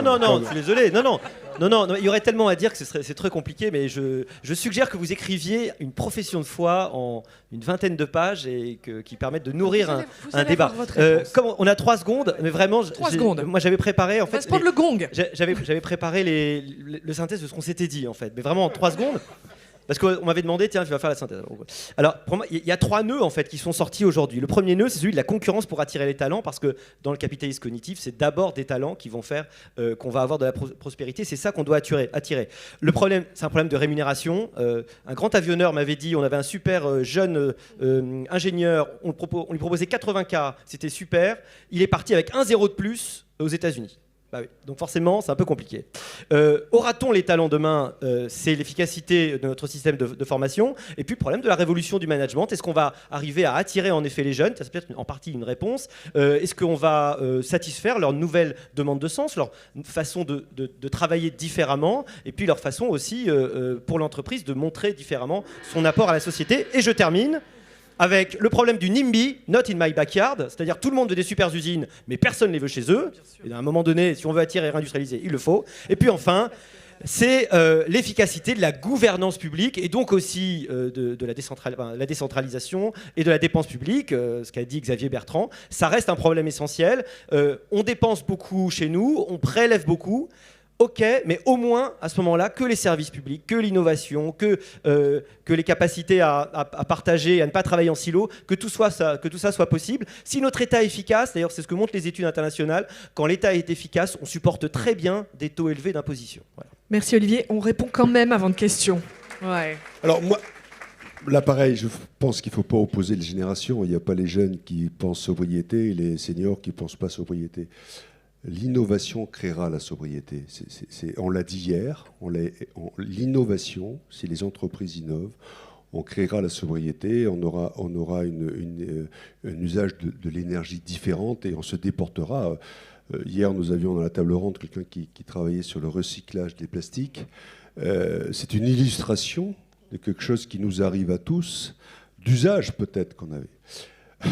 Non, je suis désolé. Non, il y aurait tellement à dire que c'est très compliqué, mais je suggère que vous écriviez une profession de foi en une vingtaine de pages et qui permettent de nourrir un débat. On a 3 secondes, mais vraiment, 3 secondes. Moi j'avais préparé. En fait, on va se prendre le gong. J'avais préparé le synthèse de ce qu'on s'était dit, en fait, mais vraiment en 3 secondes. Parce qu'on m'avait demandé, tiens, tu vas faire la synthèse. Alors, pour moi, il y a 3 nœuds en fait qui sont sortis aujourd'hui. Le premier nœud, c'est celui de la concurrence pour attirer les talents, parce que dans le capitalisme cognitif, c'est d'abord des talents qui vont faire qu'on va avoir de la prospérité. C'est ça qu'on doit attirer. Le problème, c'est un problème de rémunération. Un grand avionneur m'avait dit, on avait un super jeune ingénieur, on lui proposait 80K, c'était super. Il est parti avec 1 0 de plus aux États-Unis. Bah oui. Donc forcément, c'est un peu compliqué. Aura-t-on les talents demain? C'est l'efficacité de notre système de formation. Et puis, le problème de la révolution du management. Est-ce qu'on va arriver à attirer en effet les jeunes? Ça peut être en partie une réponse. Est-ce qu'on va satisfaire leurs nouvelles demandes de sens, leur façon de travailler différemment, et puis leur façon aussi pour l'entreprise de montrer différemment son apport à la société? Et je termine avec le problème du NIMBY, not in my backyard, c'est-à-dire tout le monde veut des super usines, mais personne ne les veut chez eux. Et à un moment donné, si on veut attirer et réindustrialiser, il le faut. Et puis enfin, c'est l'efficacité de la gouvernance publique et donc aussi de la décentralisation et de la dépense publique, ce qu'a dit Xavier Bertrand. Ça reste un problème essentiel. On dépense beaucoup chez nous, on prélève beaucoup. Ok, mais au moins, à ce moment-là, que les services publics, que l'innovation, que les capacités à partager, à ne pas travailler en silo, que tout ça soit possible. Si notre État est efficace, d'ailleurs c'est ce que montrent les études internationales, quand l'État est efficace, on supporte très bien des taux élevés d'imposition. Voilà. Merci Olivier, on répond quand même avant de questions. Ouais. Alors moi, là pareil, je pense qu'il ne faut pas opposer les générations. Il n'y a pas les jeunes qui pensent sobriété et les seniors qui ne pensent pas sobriété. L'innovation créera la sobriété. On l'a dit hier, l'innovation, si les entreprises innovent, on créera la sobriété, on aura un usage de l'énergie différente et on se déportera. Hier, nous avions dans la table ronde quelqu'un qui travaillait sur le recyclage des plastiques. C'est une illustration de quelque chose qui nous arrive à tous, d'usage peut-être qu'on avait.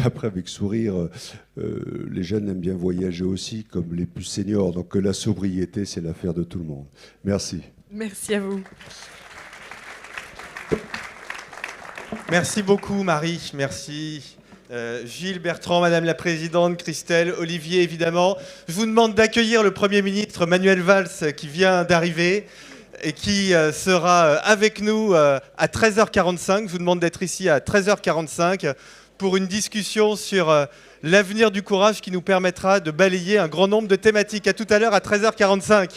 Après, avec sourire, les jeunes aiment bien voyager aussi, comme les plus seniors. Donc la sobriété, c'est l'affaire de tout le monde. Merci. Merci à vous. Merci beaucoup, Marie. Merci. Gilles, Bertrand, Madame la Présidente, Christelle, Olivier, évidemment. Je vous demande d'accueillir le Premier ministre Manuel Valls, qui vient d'arriver et qui sera avec nous à 13h45. Je vous demande d'être ici à 13h45 pour une discussion sur l'avenir du courage qui nous permettra de balayer un grand nombre de thématiques. À tout à l'heure à 13h45.